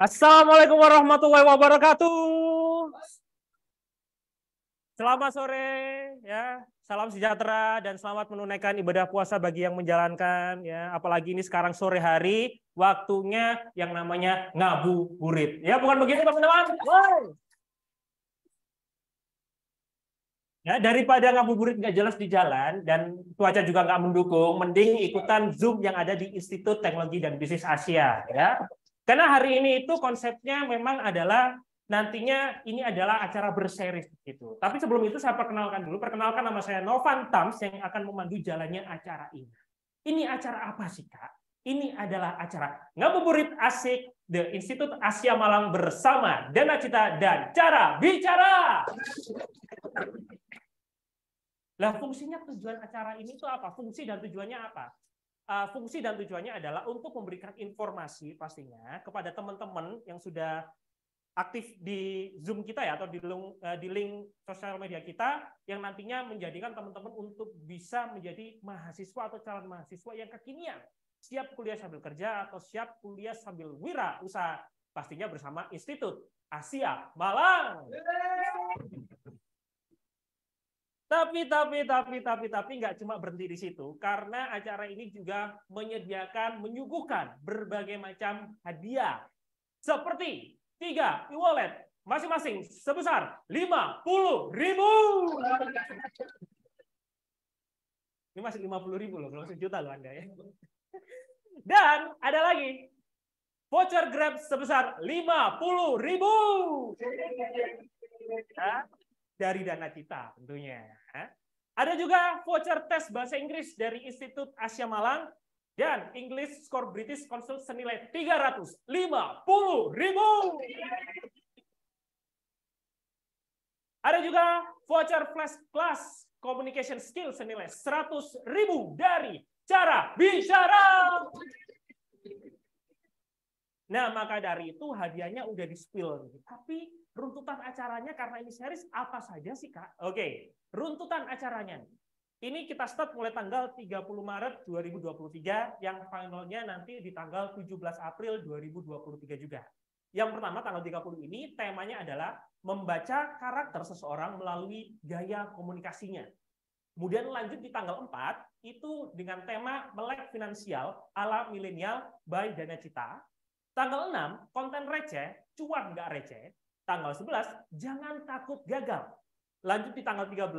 Assalamualaikum warahmatullahi wabarakatuh. Selamat sore, ya. Salam sejahtera dan selamat menunaikan ibadah puasa bagi yang menjalankan, ya. Apalagi ini sekarang sore hari, waktunya yang namanya ngabuburit. Ya, bukan begitu, teman-teman? Ya, daripada ngabuburit nggak jelas di jalan dan cuaca juga nggak mendukung, mending ikutan Zoom yang ada di Institut Teknologi dan Bisnis Asia, ya. Karena hari ini itu konsepnya memang adalah nantinya ini adalah acara berseries gitu. Tapi sebelum itu saya perkenalkan nama saya Novan Tams yang akan memandu jalannya acara ini. Ini acara apa sih, Kak? Ini adalah acara ngabuburit asik The Institut Asia Malang bersama Dana Cita dan Cara Bicara. Lah, fungsinya tujuan acara ini itu apa? Fungsi dan tujuannya apa? Fungsi dan tujuannya adalah untuk memberikan informasi pastinya kepada teman-teman yang sudah aktif di Zoom kita ya, atau di link sosial media kita, yang nantinya menjadikan teman-teman untuk bisa menjadi mahasiswa atau calon mahasiswa yang kekinian, siap kuliah sambil kerja atau siap kuliah sambil wirausaha, pastinya bersama Institut Asia Malang. Tapi nggak cuma berhenti di situ, karena acara ini juga menyuguhkan berbagai macam hadiah, seperti 3 e-wallet masing-masing sebesar 50.000. Ini masih 50.000 loh, belum sejuta loh Anda ya. Dan ada lagi voucher Grab sebesar 50.000. Dari Dana Cita tentunya. Ada juga voucher tes bahasa Inggris dari Institut Asia Malang dan English Score British Council senilai 350.000. Ada juga voucher flash class communication skill senilai 100.000 dari Cara Bicara. Nah, maka dari itu hadiahnya udah di-spill. Tapi runtutan acaranya karena ini series apa saja sih, Kak? Oke, runtutan acaranya. Ini kita start mulai tanggal 30 Maret 2023, yang finalnya nanti di tanggal 17 April 2023 juga. Yang pertama, tanggal 30 ini temanya adalah membaca karakter seseorang melalui gaya komunikasinya. Kemudian lanjut di tanggal 4, itu dengan tema melek finansial ala milenial by Dana Cita. Tanggal 6, konten receh, cuan nggak receh. Tanggal 11, jangan takut gagal. Lanjut di tanggal 13,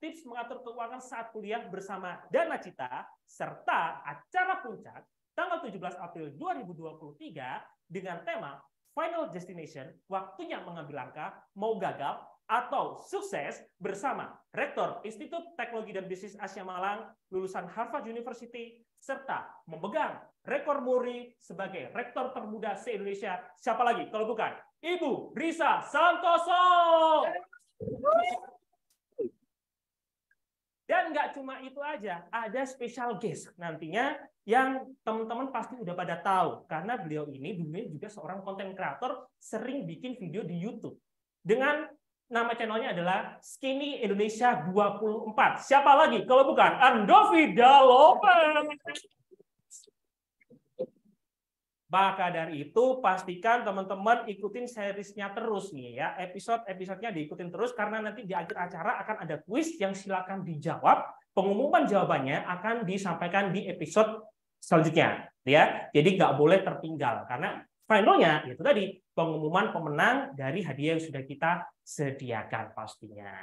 tips mengatur keuangan saat kuliah bersama Dana Cita, serta acara puncak tanggal 17 April 2023 dengan tema Final Destination, waktunya mengambil langkah, mau gagal atau sukses bersama Rektor Institut Teknologi dan Bisnis Asia Malang, lulusan Harvard University, serta memegang rekor muri sebagai rektor termuda se-Indonesia. Siapa lagi kalau bukan Ibu Risa Santoso. Dan nggak cuma itu aja, ada special guest nantinya yang teman-teman pasti udah pada tahu, karena beliau ini dulunya juga seorang konten kreator, sering bikin video di YouTube dengan nama channelnya adalah Skinny Indonesia 24. Siapa lagi kalau bukan Andovi Dalopen. Maka dari itu pastikan teman-teman ikutin seriesnya terus nih ya, episode-episodenya diikutin terus, karena nanti di akhir acara akan ada kuis yang silakan dijawab. Pengumuman jawabannya akan disampaikan di episode selanjutnya ya. Jadi nggak boleh tertinggal, karena finalnya itu tadi pengumuman pemenang dari hadiah yang sudah kita sediakan pastinya.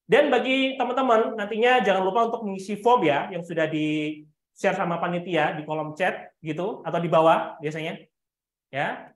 Dan bagi teman-teman nantinya jangan lupa untuk mengisi form ya yang sudah di share sama panitia di kolom chat gitu atau di bawah biasanya ya.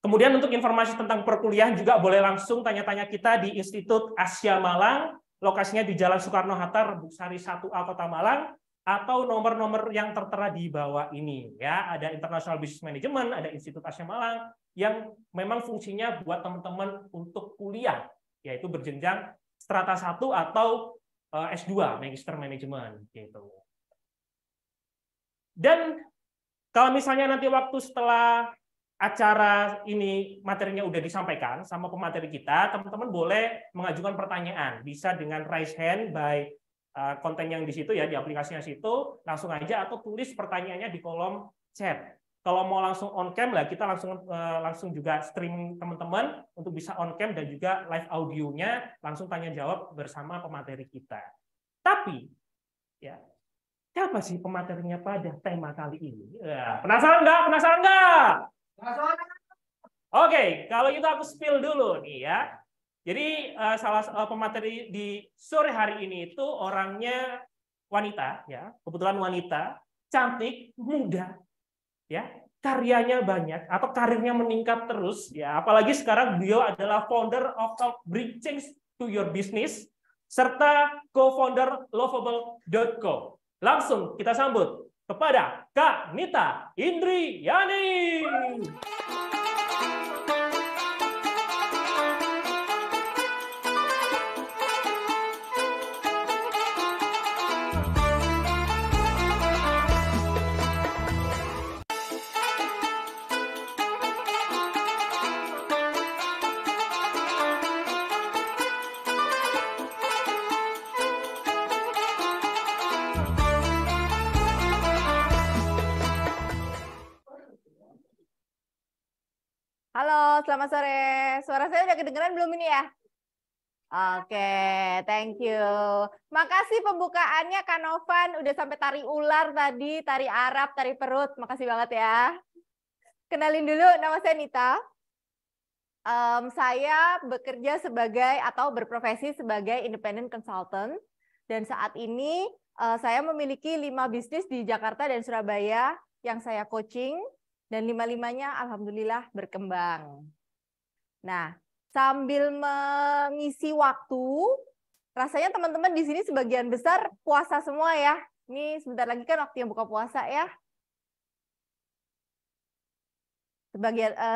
Kemudian untuk informasi tentang perkuliahan juga boleh langsung tanya-tanya kita di Institut Asia Malang, lokasinya di Jalan Soekarno-Hatta, Rebusari 1A Kota Malang, atau nomor-nomor yang tertera di bawah ini ya. Ada International Business Management, ada Institut Asia Malang yang memang fungsinya buat teman-teman untuk kuliah, yaitu berjenjang strata 1 atau S2 Magister Management gitu. Dan kalau misalnya nanti waktu setelah acara ini materinya udah disampaikan sama pemateri kita, teman-teman boleh mengajukan pertanyaan. Bisa dengan raise hand by konten yang di situ ya, di aplikasinya situ, langsung aja, atau tulis pertanyaannya di kolom chat. Kalau mau langsung on cam lah, kita langsung juga streaming teman-teman untuk bisa on cam dan juga live audionya langsung tanya jawab bersama pemateri kita. Tapi ya, siapa sih pematerinya pada tema kali ini? Ya, penasaran nggak? Penasaran nggak? Penasaran. Oke, kalau itu aku spill dulu nih ya. Jadi pemateri di sore hari ini itu orangnya wanita, ya, kebetulan wanita, cantik, muda, ya, karyanya banyak atau karirnya meningkat terus, ya, apalagi sekarang beliau adalah founder of Bring Change to Your Business serta co-founder Lovable.co. Langsung kita sambut kepada Kak Nita Indriyani. Halo, selamat sore. Suara saya udah kedengeran belum ini ya? Oke, thank you. Makasih pembukaannya Kak Novan, udah sampai tari ular tadi, tari Arab, tari perut. Makasih banget ya. Kenalin dulu, nama saya Nita. Saya bekerja sebagai atau berprofesi sebagai independent consultant. Dan saat ini saya memiliki 5 bisnis di Jakarta dan Surabaya yang saya coaching. Dan 5-5-nya alhamdulillah berkembang. Nah, sambil mengisi waktu, rasanya teman-teman di sini sebagian besar puasa semua ya. Ini sebentar lagi kan waktunya buka puasa ya.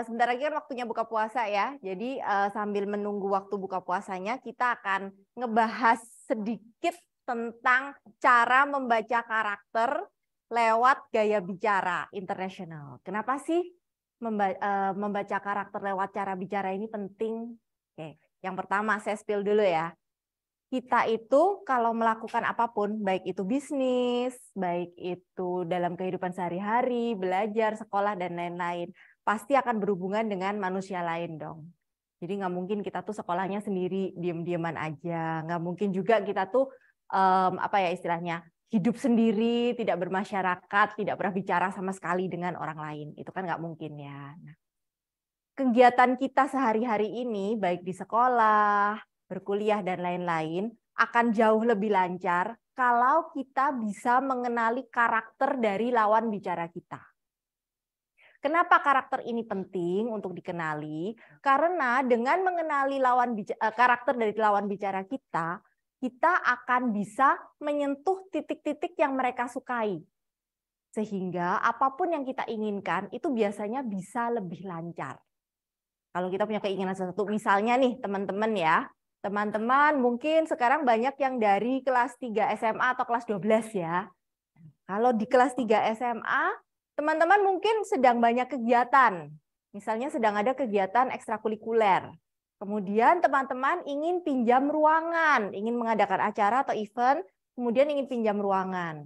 Sebentar lagi kan waktunya buka puasa ya. Jadi sambil menunggu waktu buka puasanya, kita akan ngebahas sedikit tentang cara membaca karakter lewat gaya bicara internasional. Kenapa sih membaca karakter lewat cara bicara ini penting? Oke, yang pertama saya spill dulu ya. Kita itu kalau melakukan apapun, baik itu bisnis, baik itu dalam kehidupan sehari-hari, belajar, sekolah, dan lain-lain, pasti akan berhubungan dengan manusia lain dong. Jadi nggak mungkin kita tuh sekolahnya sendiri, diem-dieman aja. Nggak mungkin juga kita tuh, istilahnya, hidup sendiri, tidak bermasyarakat, tidak pernah bicara sama sekali dengan orang lain. Itu kan nggak mungkin ya. Nah, kegiatan kita sehari-hari ini, baik di sekolah, berkuliah, dan lain-lain, akan jauh lebih lancar kalau kita bisa mengenali karakter dari lawan bicara kita. Kenapa karakter ini penting untuk dikenali? Karena dengan mengenali karakter dari lawan bicara kita, kita akan bisa menyentuh titik-titik yang mereka sukai. Sehingga apapun yang kita inginkan itu biasanya bisa lebih lancar. Kalau kita punya keinginan sesuatu, misalnya nih teman-teman ya, teman-teman mungkin sekarang banyak yang dari kelas 3 SMA atau kelas 12 ya. Kalau di kelas 3 SMA, teman-teman mungkin sedang banyak kegiatan. Misalnya sedang ada kegiatan ekstrakurikuler. Kemudian teman-teman ingin pinjam ruangan, ingin mengadakan acara atau event, kemudian ingin pinjam ruangan.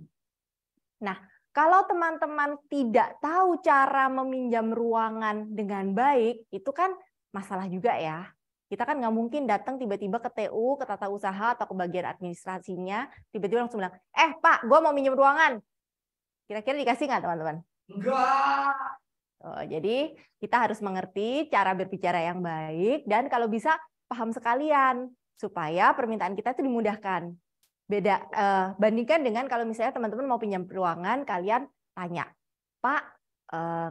Nah, kalau teman-teman tidak tahu cara meminjam ruangan dengan baik, itu kan masalah juga ya. Kita kan nggak mungkin datang tiba-tiba ke TU, ke tata usaha, atau ke bagian administrasinya, tiba-tiba langsung bilang, Pak, gue mau minjem ruangan. Kira-kira dikasih nggak teman-teman? Enggak. Jadi kita harus mengerti cara berbicara yang baik dan kalau bisa paham sekalian supaya permintaan kita itu dimudahkan. Beda bandingkan dengan kalau misalnya teman-teman mau pinjam ruangan, kalian tanya, Pak,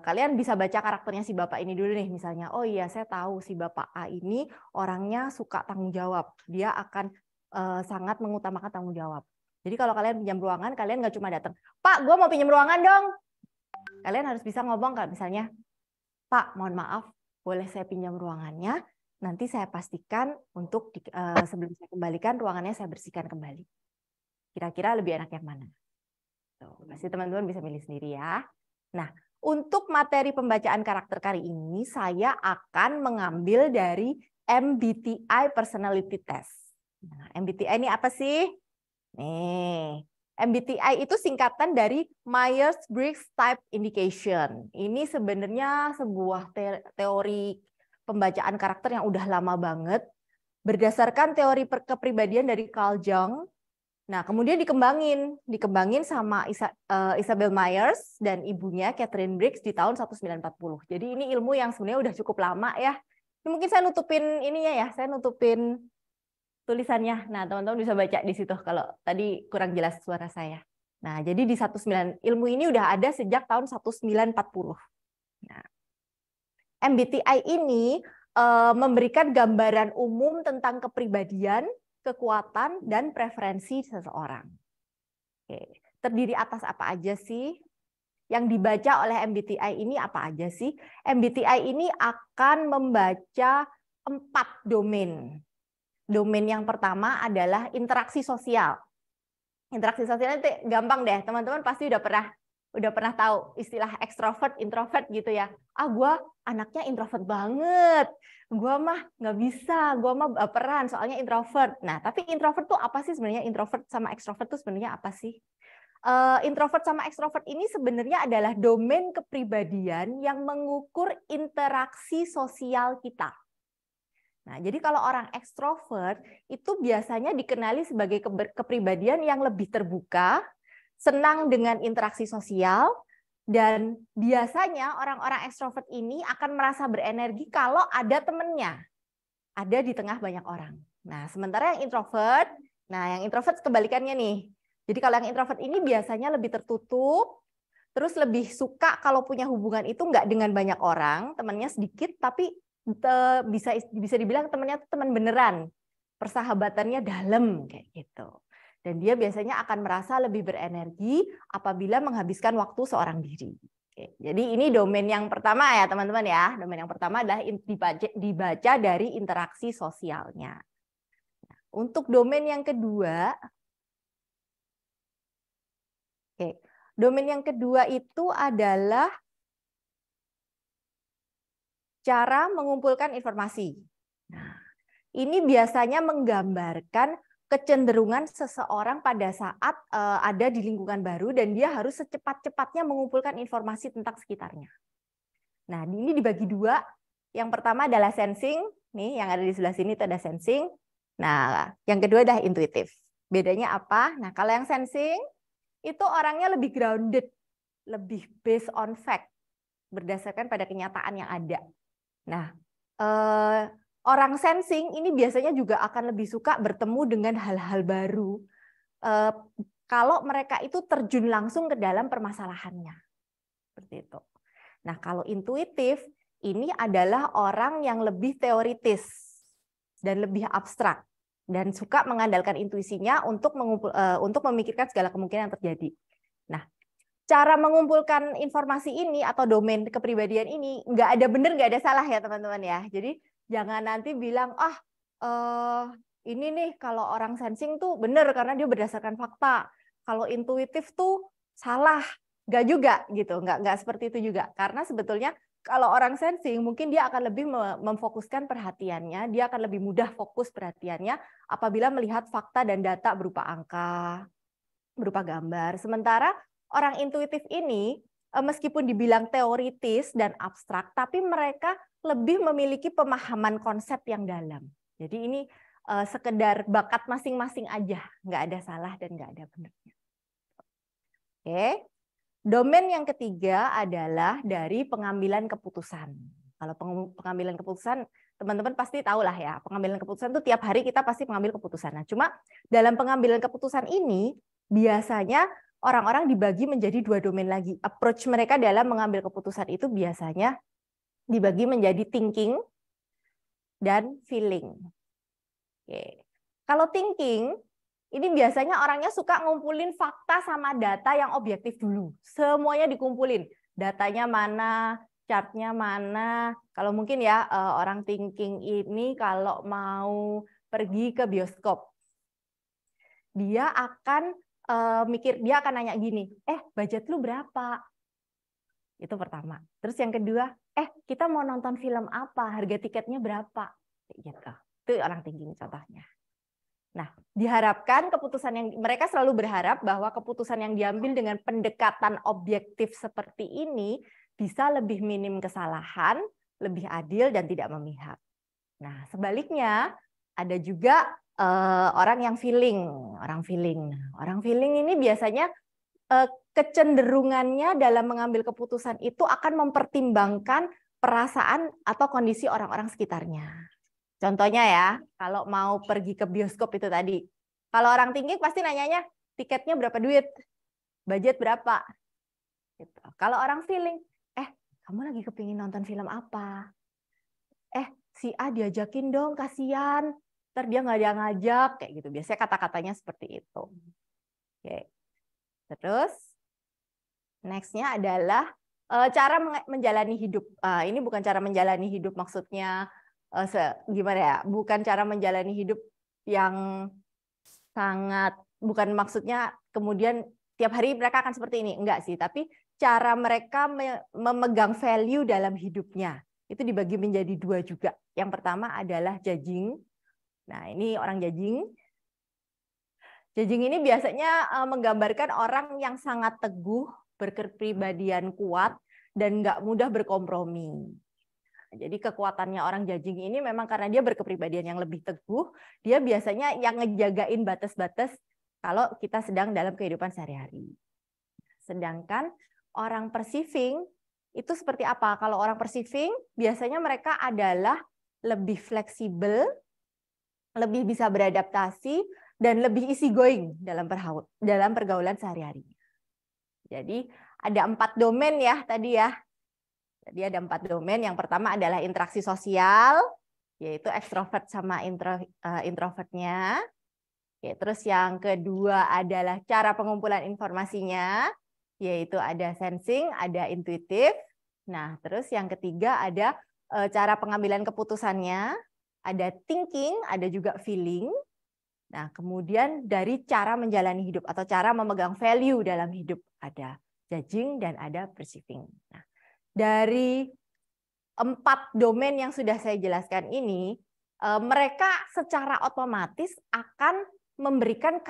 kalian bisa baca karakternya si Bapak ini dulu nih misalnya. Oh iya, saya tahu si Bapak A ini orangnya suka tanggung jawab. Dia akan sangat mengutamakan tanggung jawab. Jadi kalau kalian pinjam ruangan, kalian nggak cuma datang, Pak, gue mau pinjam ruangan dong. Kalian harus bisa ngomong kan, misalnya, Pak, mohon maaf, boleh saya pinjam ruangannya, nanti saya pastikan untuk sebelum saya kembalikan, ruangannya saya bersihkan kembali. Kira-kira lebih enak yang mana? Tuh, pasti teman-teman bisa milih sendiri ya. Nah, untuk materi pembacaan karakter kali ini, saya akan mengambil dari MBTI Personality Test. Nah, MBTI ini apa sih? Nih, MBTI itu singkatan dari Myers-Briggs Type Indication. Ini sebenarnya sebuah teori pembacaan karakter yang udah lama banget, berdasarkan teori kepribadian dari Carl Jung. Nah, kemudian dikembangin sama Isabel Myers dan ibunya Catherine Briggs di tahun 1940. Jadi ini ilmu yang sebenarnya udah cukup lama ya. Ini mungkin saya nutupin ininya ya, saya nutupin tulisannya. Nah, teman-teman bisa baca di situ kalau tadi kurang jelas suara saya. Nah, jadi di 19 ilmu ini udah ada sejak tahun 1940. Nah, MBTI ini memberikan gambaran umum tentang kepribadian, kekuatan, dan preferensi seseorang. Oke. Terdiri atas apa aja sih? Yang dibaca oleh MBTI ini apa aja sih? MBTI ini akan membaca 4 domain. Domain yang pertama adalah interaksi sosial. Interaksi sosial itu gampang deh, teman-teman pasti udah pernah tahu istilah extrovert, introvert gitu ya. Gue anaknya introvert banget. Gue mah nggak bisa, gue mah baperan soalnya introvert. Nah, tapi introvert tuh apa sih sebenarnya? Introvert sama extrovert tuh sebenarnya apa sih? Introvert sama extrovert ini sebenarnya adalah domain kepribadian yang mengukur interaksi sosial kita. Nah, jadi kalau orang ekstrovert itu biasanya dikenali sebagai kepribadian yang lebih terbuka, senang dengan interaksi sosial, dan biasanya orang-orang ekstrovert ini akan merasa berenergi kalau ada temennya, ada di tengah banyak orang. Nah, sementara yang introvert kebalikannya nih. Jadi kalau yang introvert ini biasanya lebih tertutup, terus lebih suka kalau punya hubungan itu nggak dengan banyak orang, temannya sedikit, tapi bisa dibilang temannya itu teman beneran, persahabatannya dalam kayak gitu. Dan dia biasanya akan merasa lebih berenergi apabila menghabiskan waktu seorang diri. Oke, jadi ini domain yang pertama ya teman-teman ya. Domain yang pertama adalah dibaca dari interaksi sosialnya. Untuk domain yang kedua, domain yang kedua itu adalah cara mengumpulkan informasi. Nah, ini biasanya menggambarkan kecenderungan seseorang pada saat ada di lingkungan baru dan dia harus secepat-cepatnya mengumpulkan informasi tentang sekitarnya. Nah, ini dibagi 2. Yang pertama adalah sensing, nih yang ada di sebelah sini itu ada sensing. Nah, yang kedua adalah intuitif. Bedanya apa? Nah, kalau yang sensing itu orangnya lebih grounded, lebih based on fact, berdasarkan pada kenyataan yang ada. Nah, orang sensing ini biasanya juga akan lebih suka bertemu dengan hal-hal baru kalau mereka itu terjun langsung ke dalam permasalahannya. Seperti itu. Nah, kalau intuitif ini adalah orang yang lebih teoritis dan lebih abstrak dan suka mengandalkan intuisinya untuk memikirkan segala kemungkinan yang terjadi. Nah, cara mengumpulkan informasi ini atau domain kepribadian ini nggak ada benar, nggak ada salah ya teman-teman ya. Jadi jangan nanti bilang ini nih kalau orang sensing tuh benar karena dia berdasarkan fakta. Kalau intuitif tuh salah, nggak juga gitu, nggak seperti itu juga. Karena sebetulnya kalau orang sensing mungkin dia akan lebih memfokuskan perhatiannya, dia akan lebih mudah fokus perhatiannya apabila melihat fakta dan data berupa angka, berupa gambar. Sementara orang intuitif ini meskipun dibilang teoritis dan abstrak, tapi mereka lebih memiliki pemahaman konsep yang dalam. Jadi ini sekedar bakat masing-masing aja, nggak ada salah dan nggak ada benarnya. Oke, domain yang ketiga adalah dari pengambilan keputusan. Kalau pengambilan keputusan, teman-teman pasti tahu lah ya, pengambilan keputusan itu tiap hari kita pasti mengambil keputusan. Nah, cuma dalam pengambilan keputusan ini biasanya orang-orang dibagi menjadi 2 domain lagi. Approach mereka dalam mengambil keputusan itu biasanya dibagi menjadi thinking dan feeling. Oke. Kalau thinking, ini biasanya orangnya suka ngumpulin fakta sama data yang objektif dulu. Semuanya dikumpulin. Datanya mana, chartnya mana. Kalau mungkin ya orang thinking ini kalau mau pergi ke bioskop, dia akan dia akan nanya gini, budget lu berapa? Itu pertama. Terus yang kedua, kita mau nonton film apa? Harga tiketnya berapa? Gitu. Itu orang thinking contohnya. Nah, diharapkan keputusan yang mereka selalu berharap bahwa keputusan yang diambil dengan pendekatan objektif seperti ini bisa lebih minim kesalahan, lebih adil dan tidak memihak. Nah, sebaliknya ada juga orang yang feeling, orang feeling. Nah, orang feeling ini biasanya kecenderungannya dalam mengambil keputusan itu akan mempertimbangkan perasaan atau kondisi orang-orang sekitarnya. Contohnya ya, kalau mau pergi ke bioskop itu tadi. Kalau orang tinggi pasti nanyanya, tiketnya berapa duit? Budget berapa? Gitu. Kalau orang feeling, kamu lagi kepingin nonton film apa? Si A diajakin dong, kasihan. Ntar dia nggak dia ngajak, kayak gitu. Biasanya kata-katanya seperti itu. Oke. Terus, next-nya adalah cara menjalani hidup. Ini bukan cara menjalani hidup maksudnya gimana ya? Bukan cara menjalani hidup yang sangat, bukan maksudnya kemudian tiap hari mereka akan seperti ini. Enggak sih, tapi cara mereka memegang value dalam hidupnya. Itu dibagi menjadi dua juga. Yang pertama adalah judging. Nah, ini orang judging. Judging ini biasanya menggambarkan orang yang sangat teguh, berkepribadian kuat, dan nggak mudah berkompromi. Jadi kekuatannya orang judging ini memang karena dia berkepribadian yang lebih teguh, dia biasanya yang ngejagain batas-batas kalau kita sedang dalam kehidupan sehari-hari. Sedangkan orang perceiving itu seperti apa? Kalau orang perceiving, biasanya mereka adalah lebih fleksibel, lebih bisa beradaptasi, dan lebih easy going dalam pergaulan sehari-hari. Jadi ada 4 domain ya tadi ya. Jadi ada 4 domain. Yang pertama adalah interaksi sosial, yaitu ekstrovert sama introvertnya. Terus yang kedua adalah cara pengumpulan informasinya, yaitu ada sensing, ada intuitif. Nah, terus yang ketiga ada cara pengambilan keputusannya, ada thinking, ada juga feeling. Nah, kemudian dari cara menjalani hidup atau cara memegang value dalam hidup, ada judging dan ada perceiving. Nah, dari 4 domain yang sudah saya jelaskan ini, mereka secara otomatis akan memberikan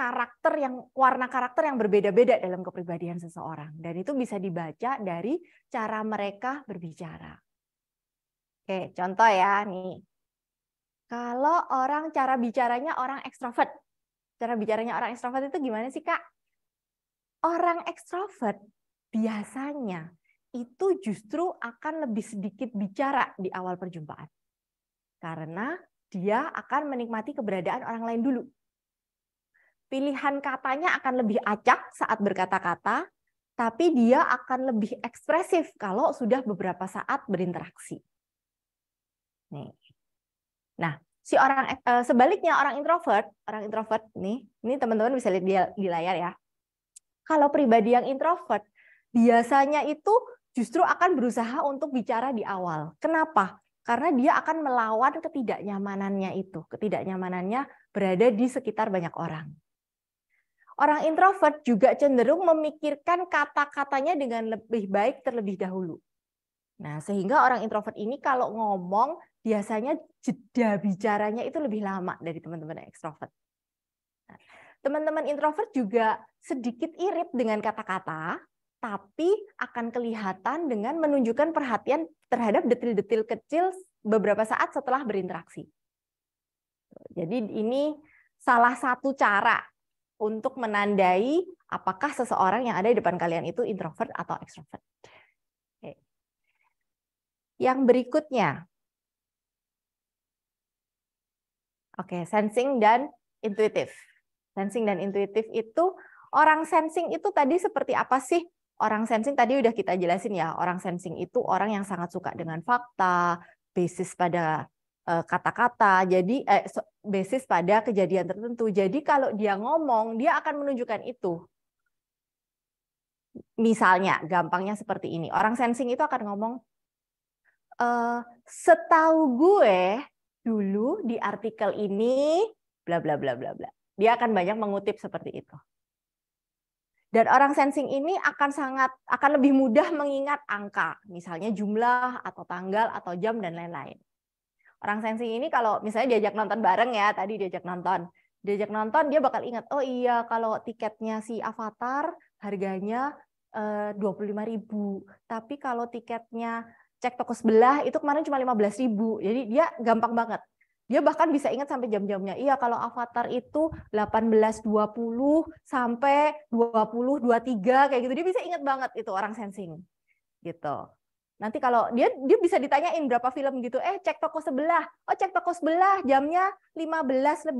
warna karakter yang berbeda-beda dalam kepribadian seseorang. Dan itu bisa dibaca dari cara mereka berbicara. Oke, contoh ya nih. Kalau cara bicaranya orang ekstrovert. Cara bicaranya orang ekstrovert itu gimana sih, Kak? Orang ekstrovert biasanya itu justru akan lebih sedikit bicara di awal perjumpaan. Karena dia akan menikmati keberadaan orang lain dulu. Pilihan katanya akan lebih acak saat berkata-kata, tapi dia akan lebih ekspresif kalau sudah beberapa saat berinteraksi. Nih. Nah, sebaliknya orang introvert nih, ini teman-teman bisa lihat di layar ya. Kalau pribadi yang introvert, biasanya itu justru akan berusaha untuk bicara di awal. Kenapa? Karena dia akan melawan ketidaknyamanannya itu. Ketidaknyamanannya berada di sekitar banyak orang. Orang introvert juga cenderung memikirkan kata-katanya dengan lebih baik terlebih dahulu. Nah, sehingga orang introvert ini kalau ngomong, biasanya jeda bicaranya itu lebih lama dari teman-teman ekstrovert. Nah, teman-teman introvert juga sedikit irit dengan kata-kata, tapi akan kelihatan dengan menunjukkan perhatian terhadap detil-detil kecil beberapa saat setelah berinteraksi. Jadi ini salah satu cara untuk menandai apakah seseorang yang ada di depan kalian itu introvert atau extrovert. Oke. Yang berikutnya. Oke, sensing dan intuitif. Sensing dan intuitif itu, orang sensing itu tadi seperti apa sih? Orang sensing tadi udah kita jelasin ya, orang sensing itu orang yang sangat suka dengan fakta, basis pada kata-kata, jadi basis pada kejadian tertentu. Jadi kalau dia ngomong, dia akan menunjukkan itu. Misalnya, gampangnya seperti ini. Orang sensing itu akan ngomong, setahu gue dulu di artikel ini, bla bla bla bla bla. Dia akan banyak mengutip seperti itu. Dan orang sensing ini akan lebih mudah mengingat angka, misalnya jumlah atau tanggal atau jam dan lain-lain. Orang sensing ini kalau misalnya diajak nonton bareng ya, tadi diajak nonton, Diajak nonton dia bakal ingat, oh iya kalau tiketnya si Avatar harganya 25.000. Tapi kalau tiketnya Cek Toko Sebelah itu kemarin cuma 15.000. Jadi dia gampang banget. Dia bahkan bisa ingat sampai jam-jamnya. Iya kalau Avatar itu 18.20 sampai 20.23 kayak gitu. Dia bisa ingat banget itu orang sensing. Gitu. Nanti kalau dia bisa ditanyain berapa film gitu, cek toko sebelah. Oh, cek toko sebelah jamnya 15:10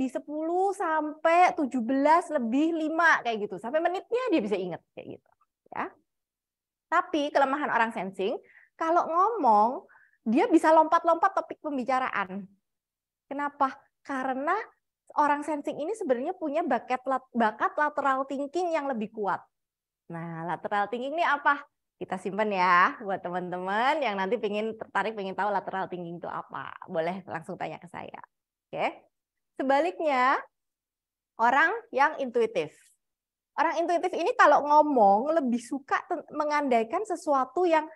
sampai 17:05 kayak gitu. Sampai menitnya dia bisa ingat kayak gitu, ya. Tapi kelemahan orang sensing, kalau ngomong dia bisa lompat-lompat topik pembicaraan. Kenapa? Karena orang sensing ini sebenarnya punya bakat lateral thinking yang lebih kuat. Nah, lateral thinking ini apa? Kita simpan ya buat teman-teman yang nanti tertarik pengen tahu lateral thinking itu apa. Boleh langsung tanya ke saya. Oke. Sebaliknya, orang yang intuitif. Orang intuitif ini kalau ngomong lebih suka mengandaikan sesuatu yang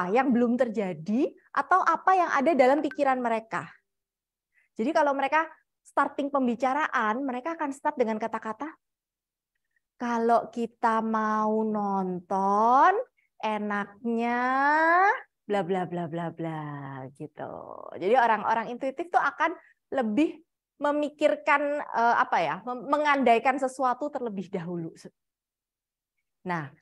yang belum terjadi atau apa yang ada dalam pikiran mereka. Jadi kalau mereka starting pembicaraan, mereka akan start dengan kata-kata, kalau kita mau nonton, enaknya bla bla bla bla bla gitu. Jadi orang-orang intuitif tuh akan lebih memikirkan mengandaikan sesuatu terlebih dahulu. Nah,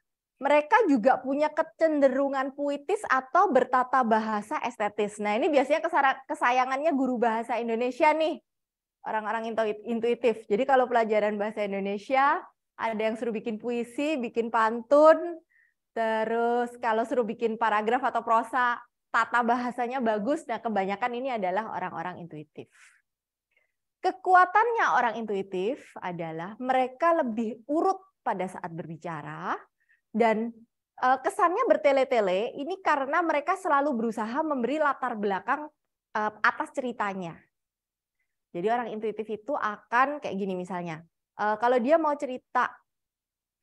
mereka juga punya kecenderungan puitis atau bertata bahasa estetis. Nah, ini biasanya kesayangannya guru bahasa Indonesia nih. Orang-orang intuitif. Jadi kalau pelajaran bahasa Indonesia ada yang suruh bikin puisi, bikin pantun, terus kalau suruh bikin paragraf atau prosa, tata bahasanya bagus. Nah, kebanyakan ini adalah orang-orang intuitif. Kekuatannya orang intuitif adalah mereka lebih urut pada saat berbicara dan kesannya bertele-tele. Ini karena mereka selalu berusaha memberi latar belakang atas ceritanya. Jadi orang intuitif itu akan kayak gini misalnya. Kalau dia mau cerita,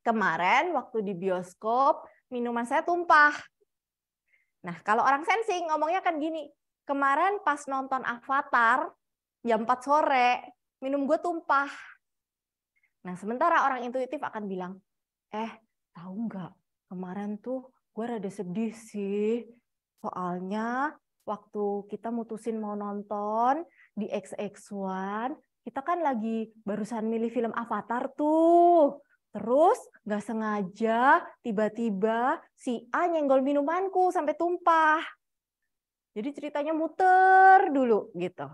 kemarin waktu di bioskop minuman saya tumpah. Nah, kalau orang sensing ngomongnya kan gini, kemarin pas nonton Avatar jam 4 sore minum gue tumpah. Nah, sementara orang intuitif akan bilang, tahu nggak, kemarin tuh gue rada sedih sih. Soalnya waktu kita mutusin mau nonton di XX1, kita kan lagi barusan milih film Avatar tuh. Terus nggak sengaja tiba-tiba si A nyenggol minumanku sampai tumpah. Jadi ceritanya muter dulu gitu.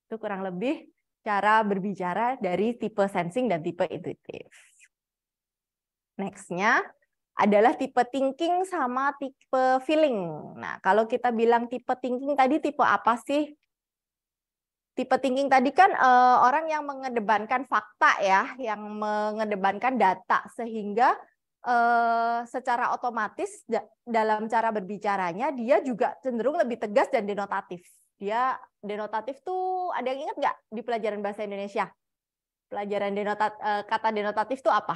Itu kurang lebih cara berbicara dari tipe sensing dan tipe intuitif. Next-nya adalah tipe thinking sama tipe feeling. Nah, kalau kita bilang tipe thinking tadi tipe apa sih? Tipe thinking tadi kan orang yang mengedepankan fakta ya, yang mengedepankan data sehingga secara otomatis dalam cara berbicaranya dia juga cenderung lebih tegas dan denotatif. Dia denotatif tuh ada yang ingat nggak di pelajaran bahasa Indonesia? Pelajaran kata denotatif tuh apa?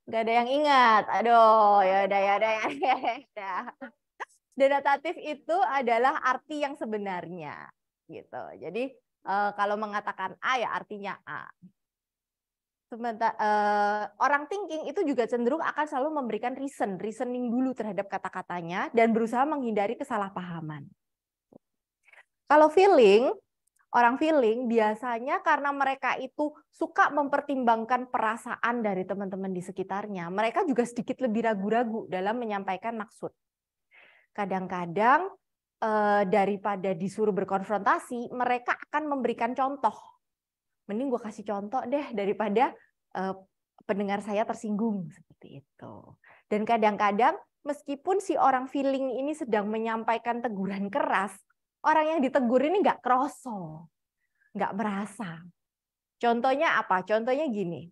Nggak ada yang ingat. Aduh, ya udah. Denotatif itu adalah arti yang sebenarnya, gitu. Jadi kalau mengatakan A ya artinya A. Sementara orang thinking itu juga cenderung akan selalu memberikan reasoning dulu terhadap kata-katanya dan berusaha menghindari kesalahpahaman. Kalau orang feeling biasanya karena mereka itu suka mempertimbangkan perasaan dari teman-teman di sekitarnya, mereka juga sedikit lebih ragu-ragu dalam menyampaikan maksud. Kadang-kadang daripada disuruh berkonfrontasi, mereka akan memberikan contoh. Mending gue kasih contoh deh daripada pendengar saya tersinggung seperti itu. Dan kadang-kadang meskipun si orang feeling ini sedang menyampaikan teguran keras, orang yang ditegur ini nggak kroso, nggak merasa. Contohnya apa? Contohnya gini,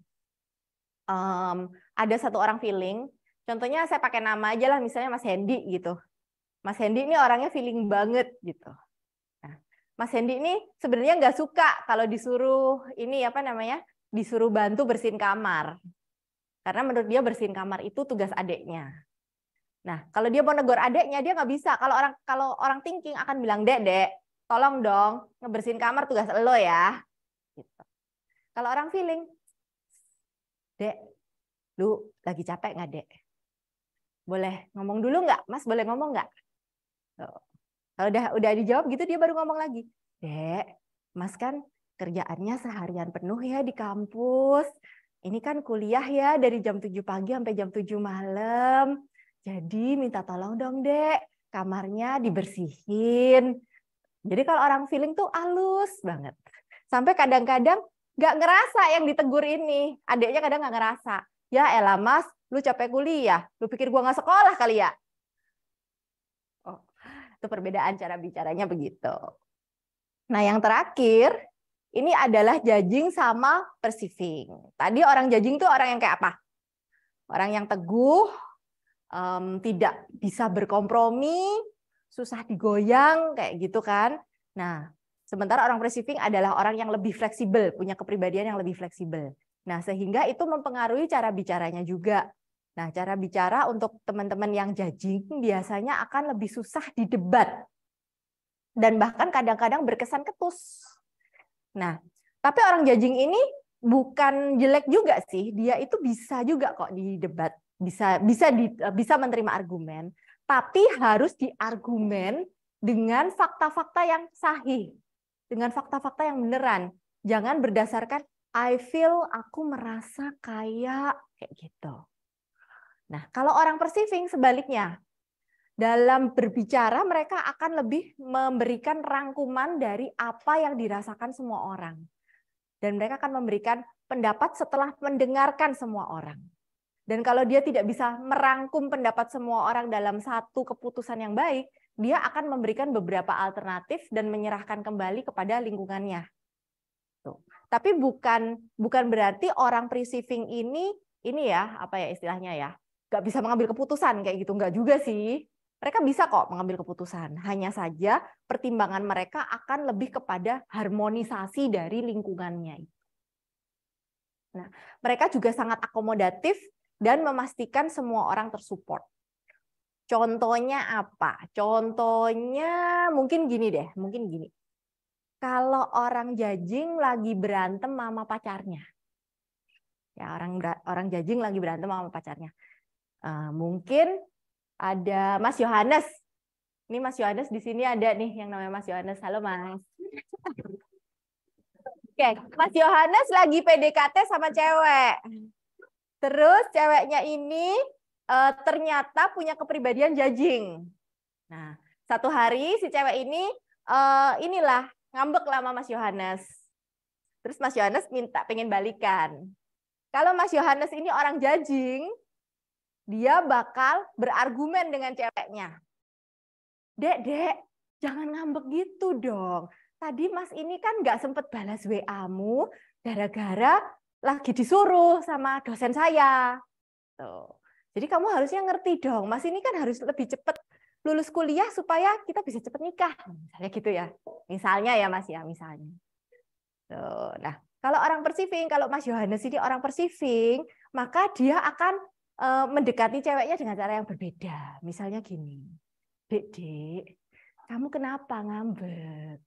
ada satu orang feeling, contohnya saya pakai nama aja lah, misalnya Mas Hendy gitu. Mas Hendy ini orangnya feeling banget gitu. Nah, Mas Hendy ini sebenarnya nggak suka kalau disuruh disuruh bantu bersihin kamar. Karena menurut dia bersihin kamar itu tugas adeknya. Nah, kalau dia mau negor adeknya dia nggak bisa. Kalau orang thinking akan bilang, Dek, tolong dong ngebersihin kamar tugas lo ya. Gitu. Kalau orang feeling, Dek, lu lagi capek nggak, Dek? Boleh ngomong dulu nggak? Mas boleh ngomong nggak? Kalau udah dijawab gitu, dia baru ngomong lagi. Dek, Mas kan kerjaannya seharian penuh ya di kampus. Ini kan kuliah ya dari jam 7 pagi sampai jam 7 malam. Jadi minta tolong dong, Dek, kamarnya dibersihin. Jadi kalau orang feeling tuh halus banget. Sampai kadang-kadang nggak ngerasa yang ditegur ini. Adiknya kadang nggak ngerasa. Ya elah Mas, lu capek kuliah. Lu pikir gua nggak sekolah kali ya? Oh, itu perbedaan cara bicaranya begitu. Nah yang terakhir, ini adalah judging sama perceiving. Tadi orang judging tuh orang yang kayak apa? Orang yang teguh, tidak bisa berkompromi, susah digoyang, kayak gitu kan. Nah, sementara orang perceiving adalah orang yang lebih fleksibel, punya kepribadian yang lebih fleksibel. Nah, sehingga itu mempengaruhi cara bicaranya juga. Nah, cara bicara untuk teman-teman yang judging biasanya akan lebih susah didebat. Dan bahkan kadang-kadang berkesan ketus. Nah, tapi orang judging ini bukan jelek juga sih. Dia itu bisa juga kok didebat. Bisa menerima argumen, tapi harus diargumen dengan fakta-fakta yang sahih, dengan fakta-fakta yang beneran. Jangan berdasarkan I feel, aku merasa kayak gitu. Nah, kalau orang perceiving sebaliknya, dalam berbicara mereka akan lebih memberikan rangkuman dari apa yang dirasakan semua orang. Dan mereka akan memberikan pendapat setelah mendengarkan semua orang. Dan kalau dia tidak bisa merangkum pendapat semua orang dalam satu keputusan yang baik, dia akan memberikan beberapa alternatif dan menyerahkan kembali kepada lingkungannya. Tuh. Tapi bukan berarti orang perceiving ini ya, apa ya istilahnya ya, nggak bisa mengambil keputusan kayak gitu, nggak juga sih. Mereka bisa kok mengambil keputusan. Hanya saja pertimbangan mereka akan lebih kepada harmonisasi dari lingkungannya. Nah, mereka juga sangat akomodatif dan memastikan semua orang tersupport. Contohnya apa? Contohnya mungkin gini deh, mungkin gini. Kalau orang judging lagi berantem sama pacarnya. Ya, orang judging lagi berantem sama pacarnya. Mungkin ada Mas Yohanes. Ini Mas Yohanes di sini ada nih yang namanya Mas Yohanes. Halo Mas. Oke, Mas Yohanes lagi PDKT sama cewek. Terus ceweknya ini ternyata punya kepribadian judging. Nah, satu hari si cewek ini ngambek lah sama Mas Yohanes. Terus Mas Yohanes pengen balikan. Kalau Mas Yohanes ini orang judging, dia bakal berargumen dengan ceweknya. Dek, jangan ngambek gitu dong. Tadi Mas ini kan nggak sempet balas WA-mu gara-gara lagi disuruh sama dosen saya. Tuh. Jadi kamu harusnya ngerti dong, Mas ini kan harus lebih cepat lulus kuliah supaya kita bisa cepat nikah. Misalnya gitu ya. Misalnya ya Mas ya, misalnya. Tuh. Nah, kalau orang perceiving, kalau Mas Yohanes ini orang perceiving, maka dia akan mendekati ceweknya dengan cara yang berbeda. Misalnya gini, Dek, kamu kenapa ngambek?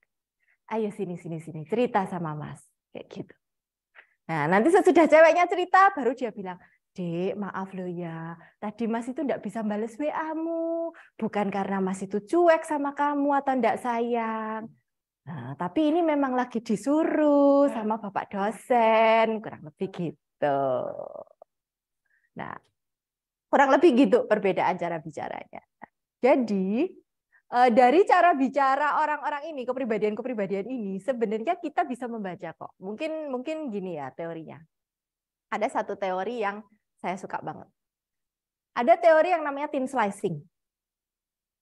Ayo sini, cerita sama Mas. Kayak gitu. Nah, nanti sesudah ceweknya cerita, baru dia bilang, Dek, maaf loh ya, tadi Mas itu enggak bisa balas WA-mu. Bukan karena Mas itu cuek sama kamu atau enggak sayang. Nah, tapi ini memang lagi disuruh sama Bapak dosen, kurang lebih gitu. Nah, kurang lebih gitu perbedaan cara bicaranya. Jadi, dari cara bicara orang-orang ini, kepribadian-kepribadian ini, sebenarnya kita bisa membaca kok. Mungkin gini ya teorinya. Ada satu teori yang saya suka banget. Ada teori yang namanya thin slicing.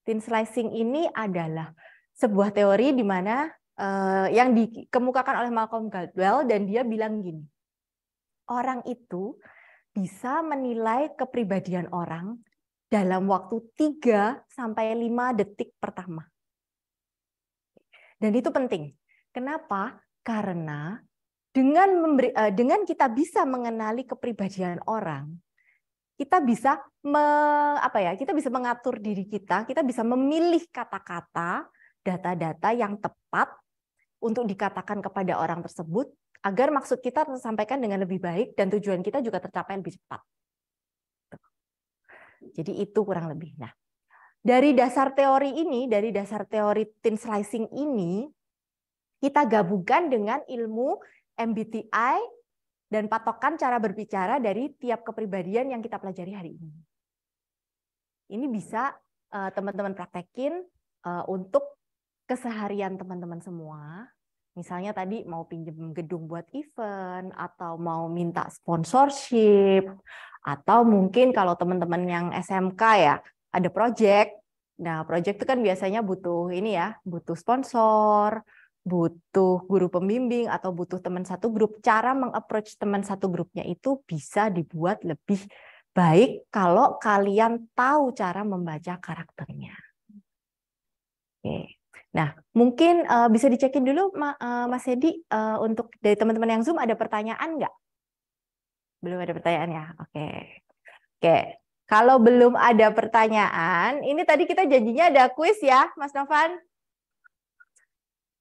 Thin slicing ini adalah sebuah teori di mana yang dikemukakan oleh Malcolm Gladwell, dan dia bilang gini, orang itu bisa menilai kepribadian orang dalam waktu 3-5 detik pertama. Dan itu penting. Kenapa? Karena dengan kita bisa mengenali kepribadian orang, kita bisa mengatur diri kita bisa memilih kata-kata data-data yang tepat untuk dikatakan kepada orang tersebut agar maksud kita tersampaikan dengan lebih baik dan tujuan kita juga tercapai lebih cepat. Jadi itu kurang lebih. Nah, dari dasar teori ini, dari dasar teori thin slicing ini, kita gabungkan dengan ilmu MBTI dan patokan cara berbicara dari tiap kepribadian yang kita pelajari hari ini. Ini bisa teman-teman praktekin untuk keseharian teman-teman semua. Misalnya tadi mau pinjam gedung buat event, atau mau minta sponsorship, atau mungkin kalau teman-teman yang SMK ya, ada project. Nah, project itu kan biasanya butuh ini ya, butuh sponsor, butuh guru pembimbing, atau butuh teman satu grup. Cara meng-approach teman satu grupnya itu bisa dibuat lebih baik kalau kalian tahu cara membaca karakternya. Oke. Nah, mungkin bisa dicekin dulu Mas Hedi, untuk dari teman-teman yang Zoom ada pertanyaan nggak? Belum ada pertanyaan ya? Oke. Oke. Kalau belum ada pertanyaan, ini tadi kita janjinya ada kuis ya, Mas Novan?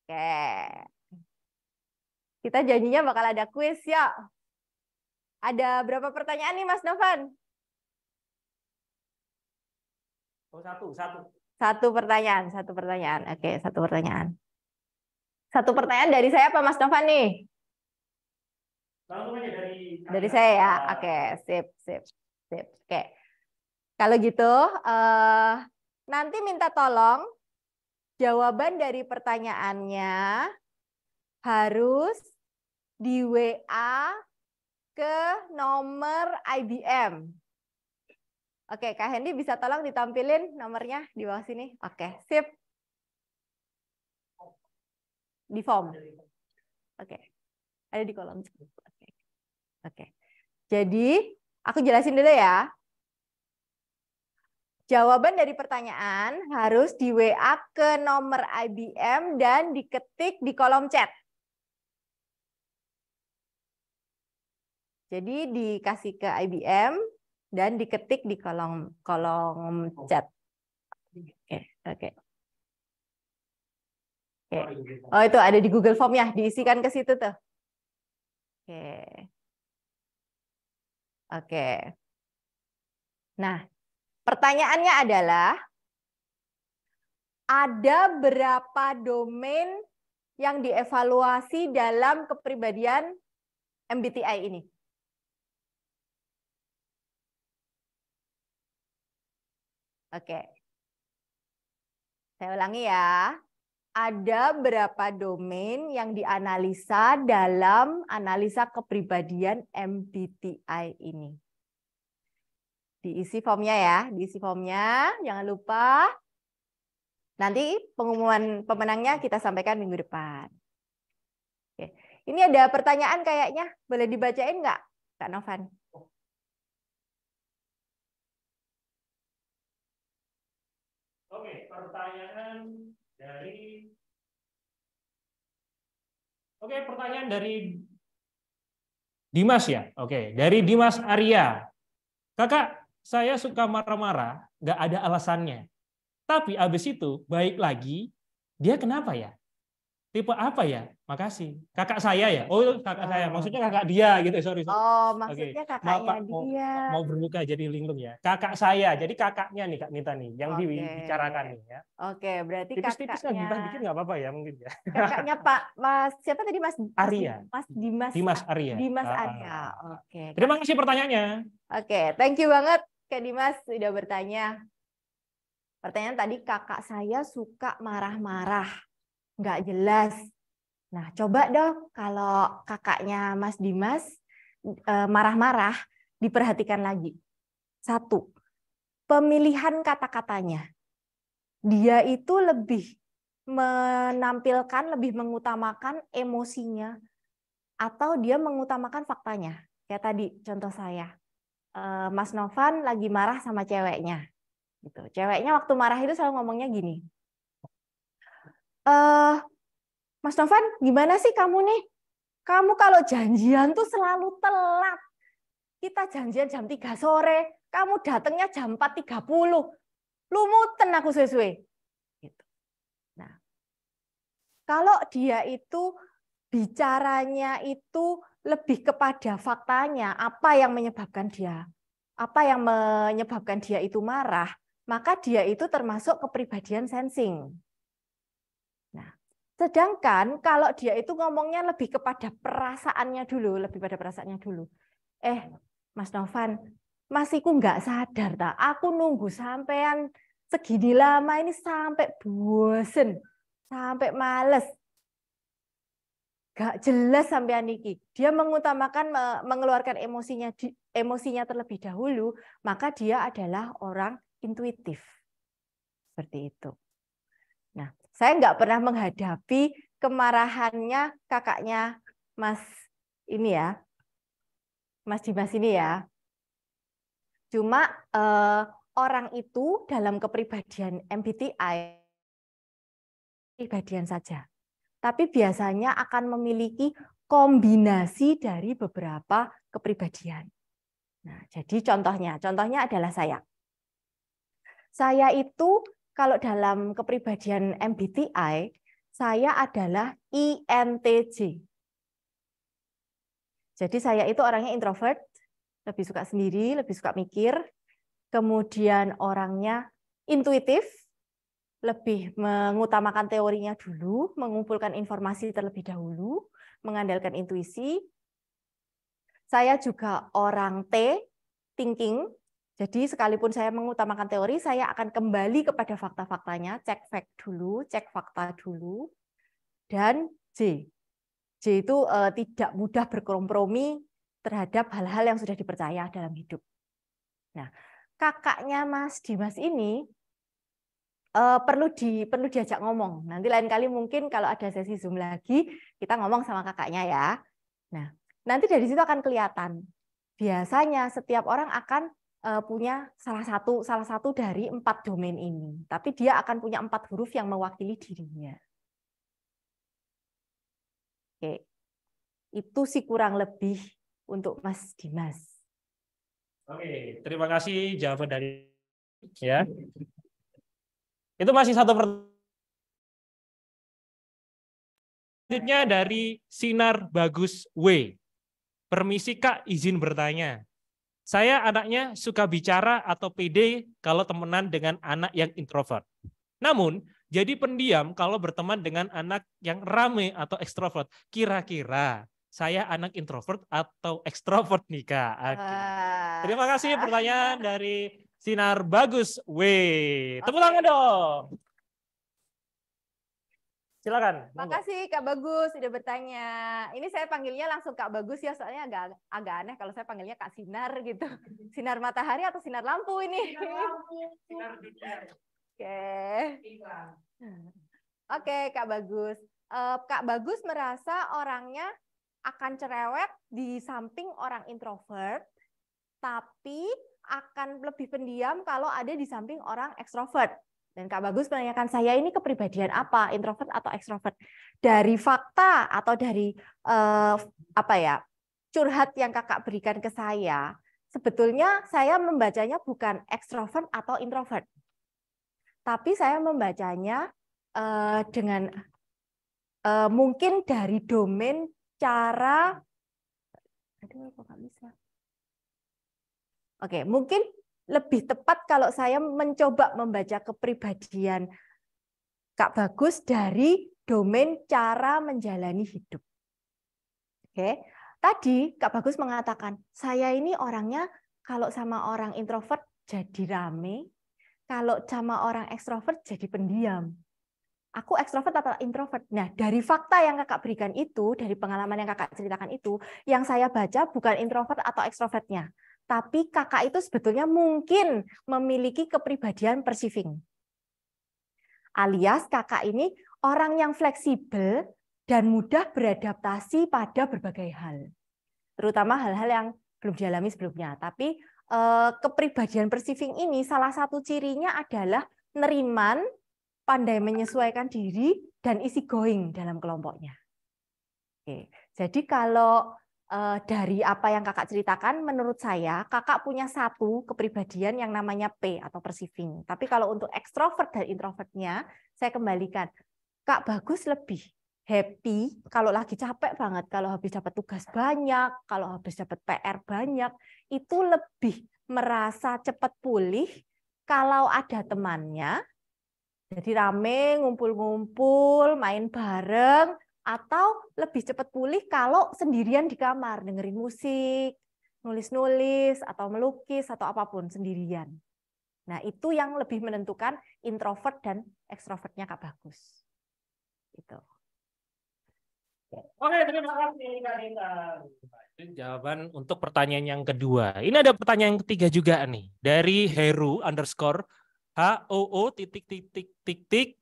Oke. Kita janjinya bakal ada kuis ya. Ada berapa pertanyaan nih Mas Novan? Oh, satu. Satu pertanyaan. Oke, satu pertanyaan. Satu pertanyaan dari saya apa Mas Novan nih? Langsung aja dari saya ya. Oke, sip. Oke. Kalau gitu, nanti minta tolong jawaban dari pertanyaannya harus di WA ke nomor IBM. Oke, Kak Hendy bisa tolong ditampilin nomornya di bawah sini. Oke, sip. Di form. Oke. Ada di kolom. Oke. Jadi, aku jelasin dulu ya. Jawaban dari pertanyaan harus di WA ke nomor IBM dan diketik di kolom chat. Jadi dikasih ke IBM dan diketik di kolom chat. Oke. Oh, itu ada di Google Form ya, diisikan ke situ tuh. Oke. Nah, pertanyaannya adalah ada berapa domain yang dievaluasi dalam kepribadian MBTI ini? Oke. Saya ulangi ya. Ada berapa domain yang dianalisa dalam analisa kepribadian MBTI ini? Diisi formnya ya, diisi formnya. Jangan lupa. Nanti pengumuman pemenangnya kita sampaikan minggu depan. Oke. Ini ada pertanyaan kayaknya. Boleh dibacain nggak, Kak Novan? Oke, pertanyaan dari Dimas ya. Oke, dari Dimas Arya. Kakak, saya suka marah-marah, nggak ada alasannya. Tapi abis itu baik lagi, dia kenapa ya? Tipe apa ya? Makasih. Kakak saya ya? Oh, kakak saya. Maksudnya kakak dia gitu. Sorry. Oh, maksudnya kakaknya dia. Mau berbuka jadi linglung ya. Kakak saya. Jadi kakaknya nih Kak Nita nih yang dibicarakan nih ya. Oke, berarti tipis-tipis kakaknya. Tipis-tipis dikit nggak apa-apa ya mungkin ya. Kakaknya Pak Mas siapa tadi Mas Arya. Mas Dimas. Dimas Arya. Dimas Arya. Oke. Terima kasih pertanyaannya. Oke, thank you banget Kak Dimas sudah bertanya. Pertanyaan tadi, kakak saya suka marah-marah, nggak jelas. Nah, coba dong kalau kakaknya Mas Dimas marah-marah, diperhatikan lagi. Satu, pemilihan kata-katanya. Dia itu lebih menampilkan, lebih mengutamakan emosinya, atau dia mengutamakan faktanya. Kayak tadi contoh saya, Mas Novan lagi marah sama ceweknya. Gitu. Ceweknya waktu marah itu selalu ngomongnya gini, Mas Novan, gimana sih kamu nih? Kamu kalau janjian tuh selalu telat. Kita janjian jam 3 sore, kamu datangnya jam 4.30. Lumutan aku suwe-suwe. Gitu. Nah, Kalau dia itu bicaranya itu lebih kepada faktanya, apa yang menyebabkan dia itu marah, maka dia itu termasuk kepribadian sensing. Nah, sedangkan kalau dia itu ngomongnya lebih kepada perasaannya dulu, Mas Novan, masiku nggak sadar tak, aku nunggu sampean segini lama ini sampai bosen, sampai males. Gak jelas sampean niki. Dia mengutamakan mengeluarkan emosinya terlebih dahulu, maka dia adalah orang intuitif. Seperti itu. Nah, saya nggak pernah menghadapi kemarahannya kakaknya Mas ini ya, Mas Dimas ini ya. Cuma orang itu dalam kepribadian MBTI kepribadian saja. Tapi biasanya akan memiliki kombinasi dari beberapa kepribadian. Nah, jadi contohnya adalah saya. Saya itu kalau dalam kepribadian MBTI, saya adalah INTJ. Jadi saya itu orangnya introvert, lebih suka sendiri, lebih suka mikir. Kemudian orangnya intuitif, lebih mengutamakan teorinya dulu, mengumpulkan informasi terlebih dahulu, mengandalkan intuisi. Saya juga orang T, thinking. Jadi sekalipun saya mengutamakan teori, saya akan kembali kepada fakta-faktanya, cek fakta dulu. Dan J. J itu tidak mudah berkompromi terhadap hal-hal yang sudah dipercaya dalam hidup. Nah, kakaknya Mas Dimas ini perlu diajak ngomong. Nanti lain kali mungkin kalau ada sesi Zoom lagi, kita ngomong sama kakaknya ya. Nah, nanti dari situ akan kelihatan. Biasanya setiap orang akan punya salah satu dari 4 domain ini. Tapi dia akan punya 4 huruf yang mewakili dirinya. Oke. Itu sih kurang lebih untuk Mas Dimas. Oke, terima kasih jawaban dari ya. Itu masih satu pertanyaan. Selanjutnya dari Sinar Bagus W. Permisi Kak, izin bertanya. Saya anaknya suka bicara atau pede kalau temenan dengan anak yang introvert. Namun, jadi pendiam kalau berteman dengan anak yang rame atau ekstrovert. Kira-kira saya anak introvert atau ekstrovert nih Kak? Terima kasih pertanyaan dari Sinar Bagus W. Tepuk tangan dong. Silakan. Makasih Kak Bagus sudah bertanya. Ini saya panggilnya langsung Kak Bagus ya, soalnya agak aneh kalau saya panggilnya Kak Sinar gitu. Sinar matahari atau sinar lampu ini? Sinar dunia. Oke, Kak Bagus. Kak Bagus merasa orangnya akan cerewet di samping orang introvert, tapi akan lebih pendiam kalau ada di samping orang ekstrovert. Dan Kak Bagus menanyakan saya ini kepribadian apa, introvert atau ekstrovert? Dari fakta atau dari curhat yang Kakak berikan ke saya, sebetulnya saya membacanya bukan ekstrovert atau introvert. Tapi saya membacanya dengan mungkin dari domain cara. Aduh, kok nggak bisa. Oke, mungkin lebih tepat kalau saya mencoba membaca kepribadian Kak Bagus dari domain cara menjalani hidup. Oke, tadi Kak Bagus mengatakan, saya ini orangnya kalau sama orang introvert jadi rame, kalau sama orang ekstrovert jadi pendiam. Aku ekstrovert atau introvert? Nah, dari fakta yang Kakak berikan itu, dari pengalaman yang Kakak ceritakan itu, yang saya baca bukan introvert atau ekstrovertnya. Tapi kakak itu sebetulnya mungkin memiliki kepribadian perceiving. Alias kakak ini orang yang fleksibel dan mudah beradaptasi pada berbagai hal. Terutama hal-hal yang belum dialami sebelumnya. Tapi kepribadian perceiving ini salah satu cirinya adalah neriman, pandai menyesuaikan diri, dan easy going dalam kelompoknya. Oke. Jadi kalau dari apa yang kakak ceritakan, menurut saya kakak punya satu kepribadian yang namanya P atau perceiving. Tapi kalau untuk ekstrovert dan introvertnya, saya kembalikan. Kak Bagus lebih happy, kalau lagi capek banget, kalau habis dapat tugas banyak, kalau habis dapat PR banyak, itu lebih merasa cepat pulih kalau ada temannya. Jadi rame, ngumpul-ngumpul, main bareng, atau lebih cepat pulih kalau sendirian di kamar, dengerin musik, nulis-nulis, atau melukis, atau apapun sendirian. Nah, itu yang lebih menentukan introvert dan ekstrovertnya Kak Bagus. Gitu. Oke, terima kasih Kak Dita. Itu jawaban untuk pertanyaan yang kedua. Ini ada pertanyaan yang ketiga juga nih. Dari Heru _ HOO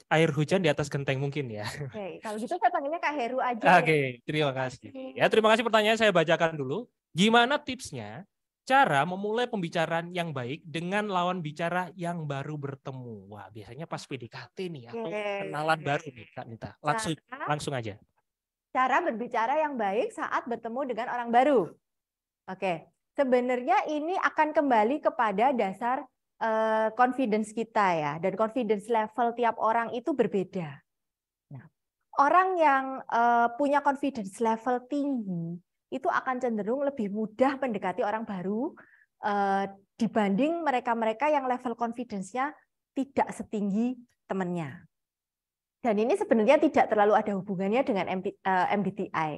air hujan di atas genteng mungkin ya. Oke, kalau gitu saya panggilnya Kak Heru aja. Oke, terima kasih. Ya, terima kasih pertanyaan, saya bacakan dulu. Gimana tipsnya cara memulai pembicaraan yang baik dengan lawan bicara yang baru bertemu? Wah, biasanya pas PDKT nih atau kenalan baru nih Kak Nita. Langsung aja. Cara berbicara yang baik saat bertemu dengan orang baru. Oke, sebenarnya ini akan kembali kepada dasar confidence kita ya, dan confidence level tiap orang itu berbeda. Nah, orang yang punya confidence level tinggi itu akan cenderung lebih mudah mendekati orang baru dibanding mereka-mereka yang level confidence-nya tidak setinggi temannya. Dan ini sebenarnya tidak terlalu ada hubungannya dengan MBTI.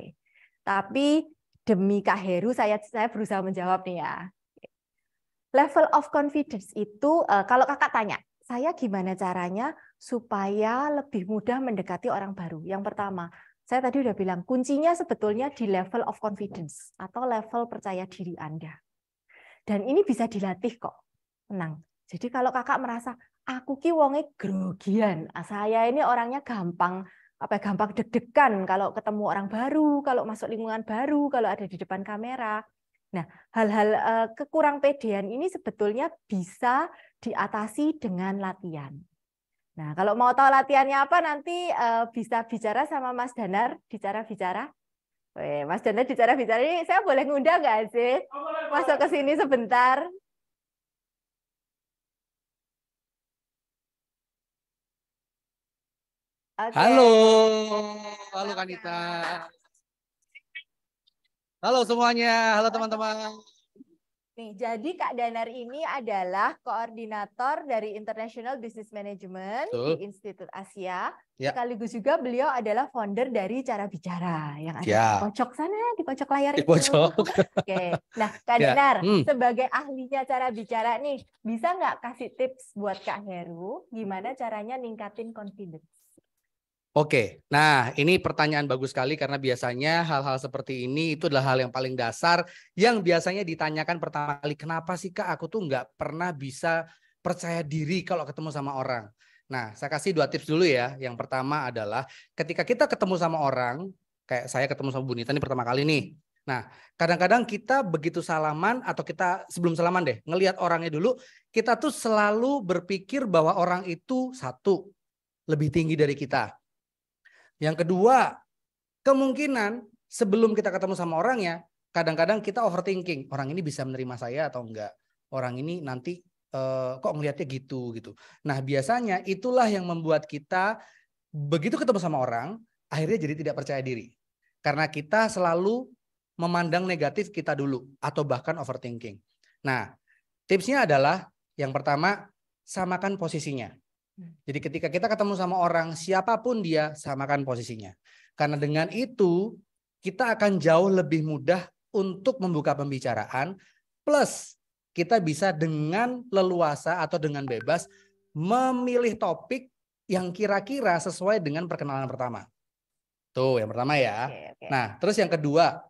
Tapi demi Kak Heru saya berusaha menjawab nih ya. Level of confidence itu kalau Kakak tanya, saya gimana caranya supaya lebih mudah mendekati orang baru? Yang pertama, saya tadi udah bilang kuncinya sebetulnya di level of confidence atau level percaya diri Anda. Dan ini bisa dilatih kok. Tenang. Jadi kalau Kakak merasa aku ki wonge grogian, saya ini orangnya gampang deg-degan kalau ketemu orang baru, kalau masuk lingkungan baru, kalau ada di depan kamera. Nah, hal-hal kekurang pedean ini sebetulnya bisa diatasi dengan latihan. Nah, kalau mau tahu latihannya apa nanti bisa bicara sama Mas Danar, bicara-bicara. Mas Danar bicara-bicara ini saya boleh ngundang nggak sih? Masuk ke sini sebentar. Okay. Halo Kanita. Halo semuanya, halo teman-teman. Nih, jadi Kak Danar ini adalah koordinator dari International Business Management di Institut Asia. Ya. Sekaligus juga beliau adalah founder dari Cara Bicara yang ada di pojok sana, di pojok layar itu. Oke. Nah, Kak Danar, sebagai ahlinya Cara Bicara nih, bisa nggak kasih tips buat Kak Heru gimana caranya ningkatin confidence? Oke, nah ini pertanyaan bagus sekali karena biasanya hal-hal seperti ini itu adalah hal yang paling dasar yang biasanya ditanyakan pertama kali, kenapa sih Kak aku tuh nggak pernah bisa percaya diri kalau ketemu sama orang. Nah, saya kasih 2 tips dulu ya. Yang pertama adalah ketika kita ketemu sama orang, kayak saya ketemu sama Bu Nita ini pertama kali nih. Nah, kadang-kadang kita begitu salaman atau kita sebelum salaman deh, ngelihat orangnya dulu, kita tuh selalu berpikir bahwa orang itu satu, lebih tinggi dari kita. Yang kedua, kemungkinan sebelum kita ketemu sama orangnya, kadang-kadang kita overthinking. Orang ini bisa menerima saya atau enggak? Orang ini nanti kok ngelihatnya gitu. Nah biasanya itulah yang membuat kita begitu ketemu sama orang, akhirnya jadi tidak percaya diri. Karena kita selalu memandang negatif kita dulu atau bahkan overthinking. Nah tipsnya adalah yang pertama, samakan posisinya. Jadi ketika kita ketemu sama orang, siapapun dia, samakan posisinya. Karena dengan itu, kita akan jauh lebih mudah untuk membuka pembicaraan. Plus, kita bisa dengan leluasa atau dengan bebas memilih topik yang kira-kira sesuai dengan perkenalan pertama. Tuh, yang pertama ya. Okay. Nah, terus yang kedua,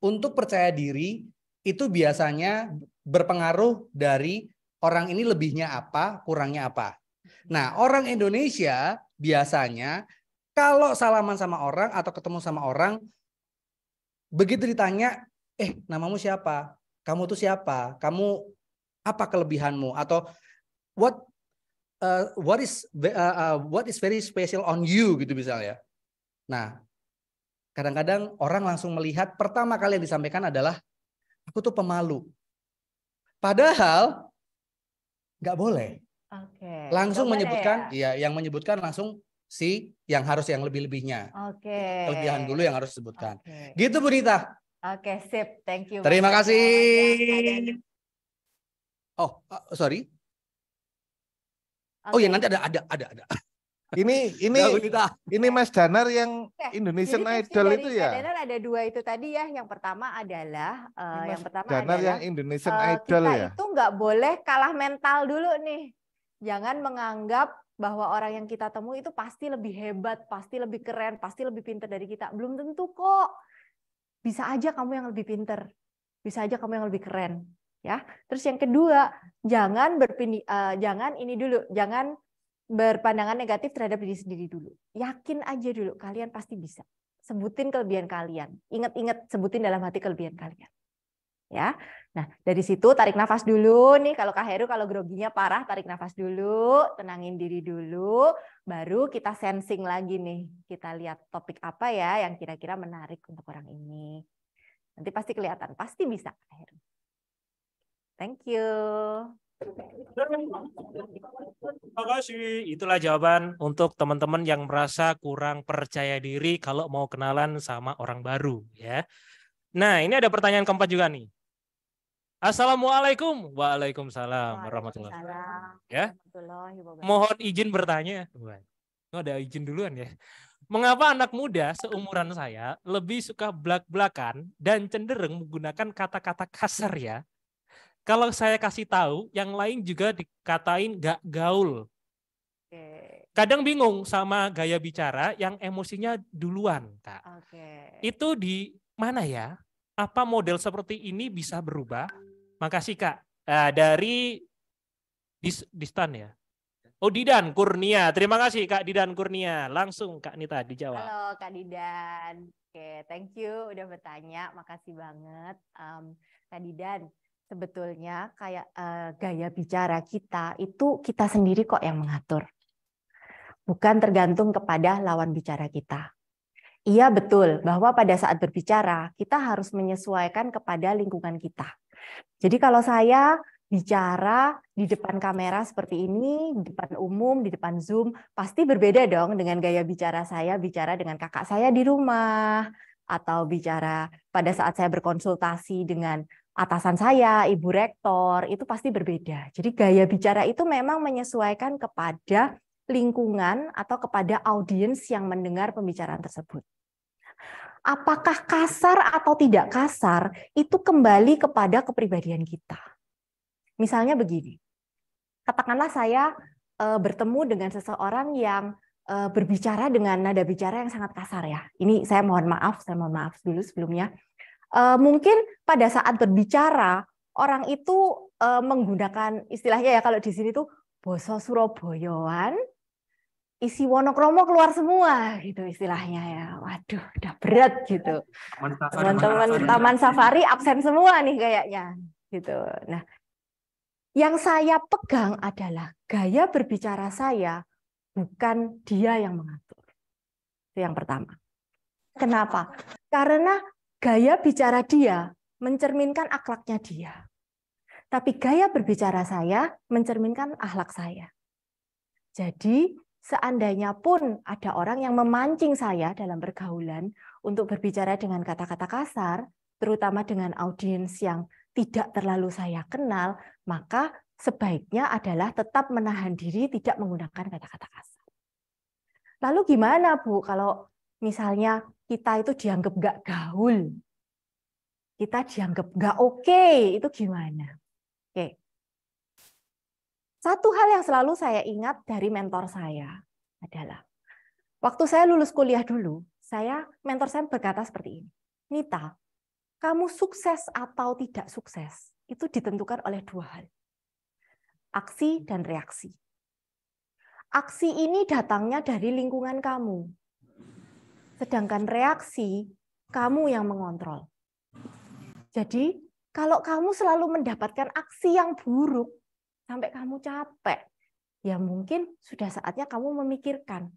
untuk percaya diri, itu biasanya berpengaruh dari orang ini lebihnya apa, kurangnya apa. Nah, orang Indonesia biasanya kalau salaman sama orang atau ketemu sama orang, begitu ditanya, namamu siapa? Kamu tuh siapa? Kamu apa kelebihanmu? Atau what is very special on you gitu misalnya. Nah, kadang-kadang orang langsung melihat pertama kali yang disampaikan adalah aku tuh pemalu. Padahal nggak boleh. Langsung menyebutkan, ya yang menyebutkan langsung yang harus yang lebih-lebihnya. Oke. Kelebihan dulu yang harus disebutkan. Oke. Gitu Bu Nita. Oke, sip. Thank you. Terima banyak kasih. ya. Oh, sorry. Oh Oke. ya, nanti ada. Ini Udah, Bu Nita. ini Mas Danar yang Oke, Indonesian jadi tipsnya Idol dari itu Kak ya. Danar ada 2 itu tadi ya. Yang pertama adalah Mas Danar yang Indonesian Idol kita ya. itu nggak boleh kalah mental dulu nih. Jangan menganggap bahwa orang yang kita temui itu pasti lebih hebat, pasti lebih keren, pasti lebih pintar dari kita. Belum tentu kok. Bisa aja kamu yang lebih pintar. Bisa aja kamu yang lebih keren. Ya. Terus yang kedua, jangan berpandangan negatif terhadap diri sendiri dulu. Yakin aja dulu, kalian pasti bisa. Sebutin kelebihan kalian. Ingat-ingat, sebutin dalam hati kelebihan kalian. Ya. Nah, dari situ tarik nafas dulu nih. Kalau Kak Heru, kalau groginya parah, tarik nafas dulu, tenangin diri dulu, baru kita sensing lagi nih. Kita lihat topik apa ya yang kira-kira menarik untuk orang ini. Nanti pasti kelihatan, pasti bisa Kak Heru. Thank you. Terima kasih. Itulah jawaban untuk teman-teman yang merasa kurang percaya diri kalau mau kenalan sama orang baru, ya. Nah, ini ada pertanyaan keempat juga nih. Assalamualaikum. Waalaikumsalam warahmatullahi wabarakatuh. Ya. Mohon izin bertanya. Oh, ada izin duluan ya. Mengapa anak muda seumuran saya lebih suka blak-blakan dan cenderung menggunakan kata-kata kasar ya? Kalau saya kasih tahu, yang lain juga dikatain gak gaul. Kadang bingung sama gaya bicara yang emosinya duluan, Kak. Itu di mana ya? Apa model seperti ini bisa berubah? Makasih, Kak. Dari Distan ya? Oh, Didan Kurnia. Terima kasih, Kak Didan Kurnia. Langsung, Kak Nita, dijawab. Halo, Kak Didan. Oke, thank you udah bertanya. Makasih banget. Kak Didan. Sebetulnya kayak gaya bicara kita itu kita sendiri kok yang mengatur. Bukan tergantung kepada lawan bicara kita. Iya betul bahwa pada saat berbicara kita harus menyesuaikan kepada lingkungan kita. Jadi kalau saya bicara di depan kamera seperti ini, di depan umum, di depan Zoom, pasti berbeda dong dengan gaya bicara saya bicara dengan kakak saya di rumah, atau bicara pada saat saya berkonsultasi dengan atasan saya, Ibu Rektor, itu pasti berbeda. Jadi gaya bicara itu memang menyesuaikan kepada lingkungan atau kepada audiens yang mendengar pembicaraan tersebut. Apakah kasar atau tidak kasar, itu kembali kepada kepribadian kita. Misalnya begini, katakanlah saya bertemu dengan seseorang yang berbicara dengan nada bicara yang sangat kasar ya. Ini saya mohon maaf dulu sebelumnya. Mungkin pada saat berbicara orang itu menggunakan istilahnya ya kalau di sini tuh boso Surabayaan, isi Wonokromo keluar semua gitu istilahnya ya. Waduh, udah berat gitu. Teman-teman Taman Safari absen semua nih kayaknya gitu. Nah, yang saya pegang adalah gaya berbicara saya, bukan dia yang mengatur. Itu yang pertama. Kenapa? Karena gaya bicara dia mencerminkan akhlaknya dia. Tapi gaya berbicara saya mencerminkan akhlak saya. Jadi seandainya pun ada orang yang memancing saya dalam pergaulan untuk berbicara dengan kata-kata kasar, terutama dengan audiens yang tidak terlalu saya kenal, maka sebaiknya adalah tetap menahan diri tidak menggunakan kata-kata kasar. Lalu gimana Bu kalau misalnya kita itu dianggap nggak gaul, kita dianggap nggak oke, itu gimana? Oke. Satu hal yang selalu saya ingat dari mentor saya adalah, waktu saya lulus kuliah dulu, mentor saya berkata seperti ini, Nita, kamu sukses atau tidak sukses, itu ditentukan oleh 2 hal. Aksi dan reaksi. Aksi ini datangnya dari lingkungan kamu. Sedangkan reaksi, kamu yang mengontrol. Jadi, kalau kamu selalu mendapatkan aksi yang buruk, sampai kamu capek, ya mungkin sudah saatnya kamu memikirkan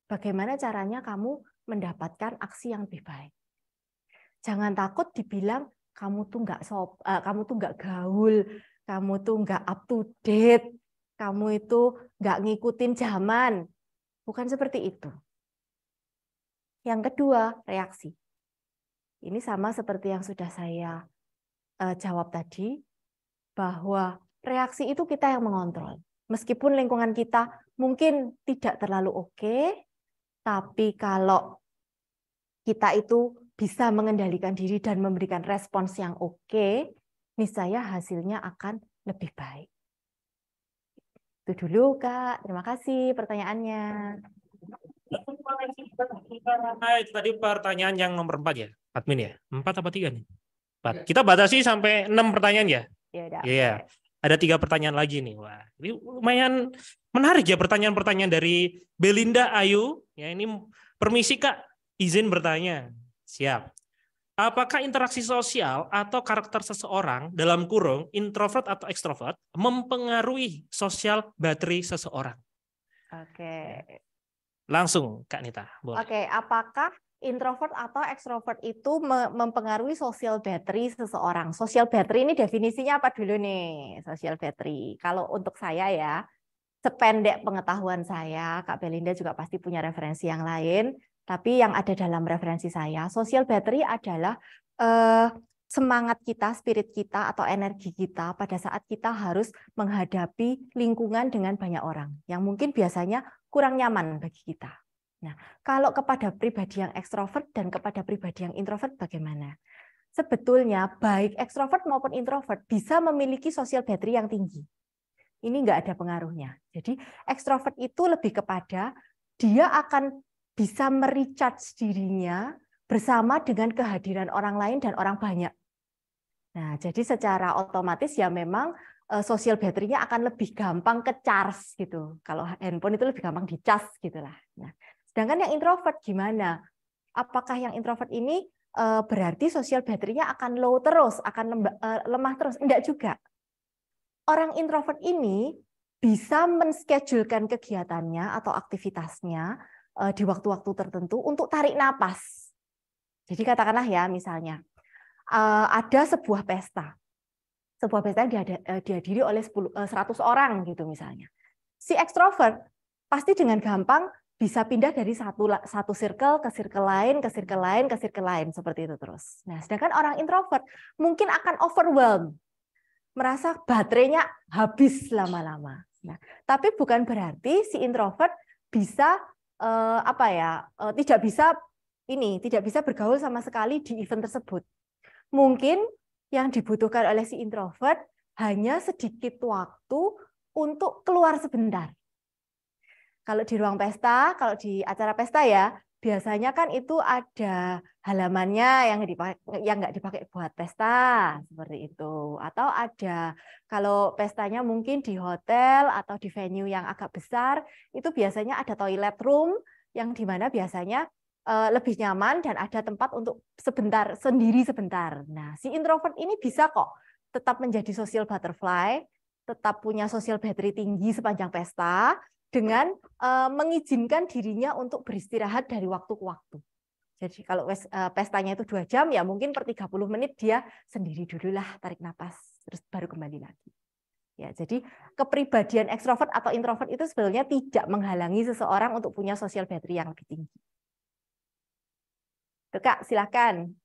bagaimana caranya kamu mendapatkan aksi yang lebih baik. Jangan takut dibilang kamu tuh nggak gaul, kamu tuh nggak up to date, kamu itu nggak ngikutin zaman. Bukan seperti itu. Yang kedua, reaksi. Ini sama seperti yang sudah saya jawab tadi, bahwa reaksi itu kita yang mengontrol. Meskipun lingkungan kita mungkin tidak terlalu oke, tapi kalau kita itu bisa mengendalikan diri dan memberikan respons yang oke, niscaya hasilnya akan lebih baik. Itu dulu, Kak. Terima kasih pertanyaannya. Nah, itu tadi pertanyaan yang nomor 4 ya, admin ya? 4 apa 3 nih? 4. Kita batasi sampai 6 pertanyaan ya? Ya, Iya. Ada 3 pertanyaan lagi nih. Wah, ini lumayan menarik ya pertanyaan-pertanyaan dari Belinda Ayu. Ya, ini permisi Kak, izin bertanya. Siap. Apakah interaksi sosial atau karakter seseorang dalam kurung introvert atau ekstrovert mempengaruhi sosial bateri seseorang? Oke. Langsung Kak Nita. Boleh. Oke, apakah introvert atau ekstrovert itu mempengaruhi social battery seseorang? Social battery ini definisinya apa dulu nih? Social battery. Kalau untuk saya ya, sependek pengetahuan saya, Kak Belinda juga pasti punya referensi yang lain. Tapi yang ada dalam referensi saya, social battery adalah semangat kita, spirit kita, atau energi kita pada saat kita harus menghadapi lingkungan dengan banyak orang yang mungkin biasanya kurang nyaman bagi kita. Nah, kalau kepada pribadi yang ekstrovert dan kepada pribadi yang introvert bagaimana? Sebetulnya baik ekstrovert maupun introvert bisa memiliki social battery yang tinggi. Ini nggak ada pengaruhnya. Jadi ekstrovert itu lebih kepada dia akan bisa merecharge dirinya bersama dengan kehadiran orang lain dan orang banyak. Nah, jadi secara otomatis ya memang social battery-nya akan lebih gampang ke charge gitu. Kalau handphone itu lebih gampang di-charge gitulah. Nah, sedangkan yang introvert gimana? Apakah yang introvert ini berarti social battery-nya akan low terus, akan lemah terus? Enggak juga. Orang introvert ini bisa menschedulekan kegiatannya atau aktivitasnya di waktu-waktu tertentu untuk tarik napas. Jadi katakanlah ya misalnya ada sebuah pesta. Sebuah pesta yang dihadiri oleh 100 orang gitu misalnya. Si ekstrovert pasti dengan gampang bisa pindah dari satu circle ke circle lain, ke circle lain, ke circle lain seperti itu terus. Nah, sedangkan orang introvert mungkin akan overwhelmed, merasa baterainya habis lama-lama. Nah, tapi bukan berarti si introvert bisa tidak bisa bergaul sama sekali di event tersebut. Mungkin yang dibutuhkan oleh si introvert hanya sedikit waktu untuk keluar sebentar. Kalau di ruang pesta, kalau di acara pesta ya, biasanya kan itu ada halamannya yang nggak dipakai buat pesta seperti itu. Atau ada kalau pestanya mungkin di hotel atau di venue yang agak besar, itu biasanya ada toilet room yang dimana biasanya lebih nyaman dan ada tempat untuk sendiri sebentar. Nah, si introvert ini bisa kok tetap menjadi social butterfly, tetap punya social battery tinggi sepanjang pesta, dengan mengizinkan dirinya untuk beristirahat dari waktu ke waktu. Jadi kalau pestanya itu 2 jam, ya mungkin per 30 menit dia sendiri dulu lah, tarik napas, terus baru kembali lagi. Ya, jadi kepribadian ekstrovert atau introvert itu sebenarnya tidak menghalangi seseorang untuk punya social battery yang lebih tinggi. Tuh, Kak, silakan.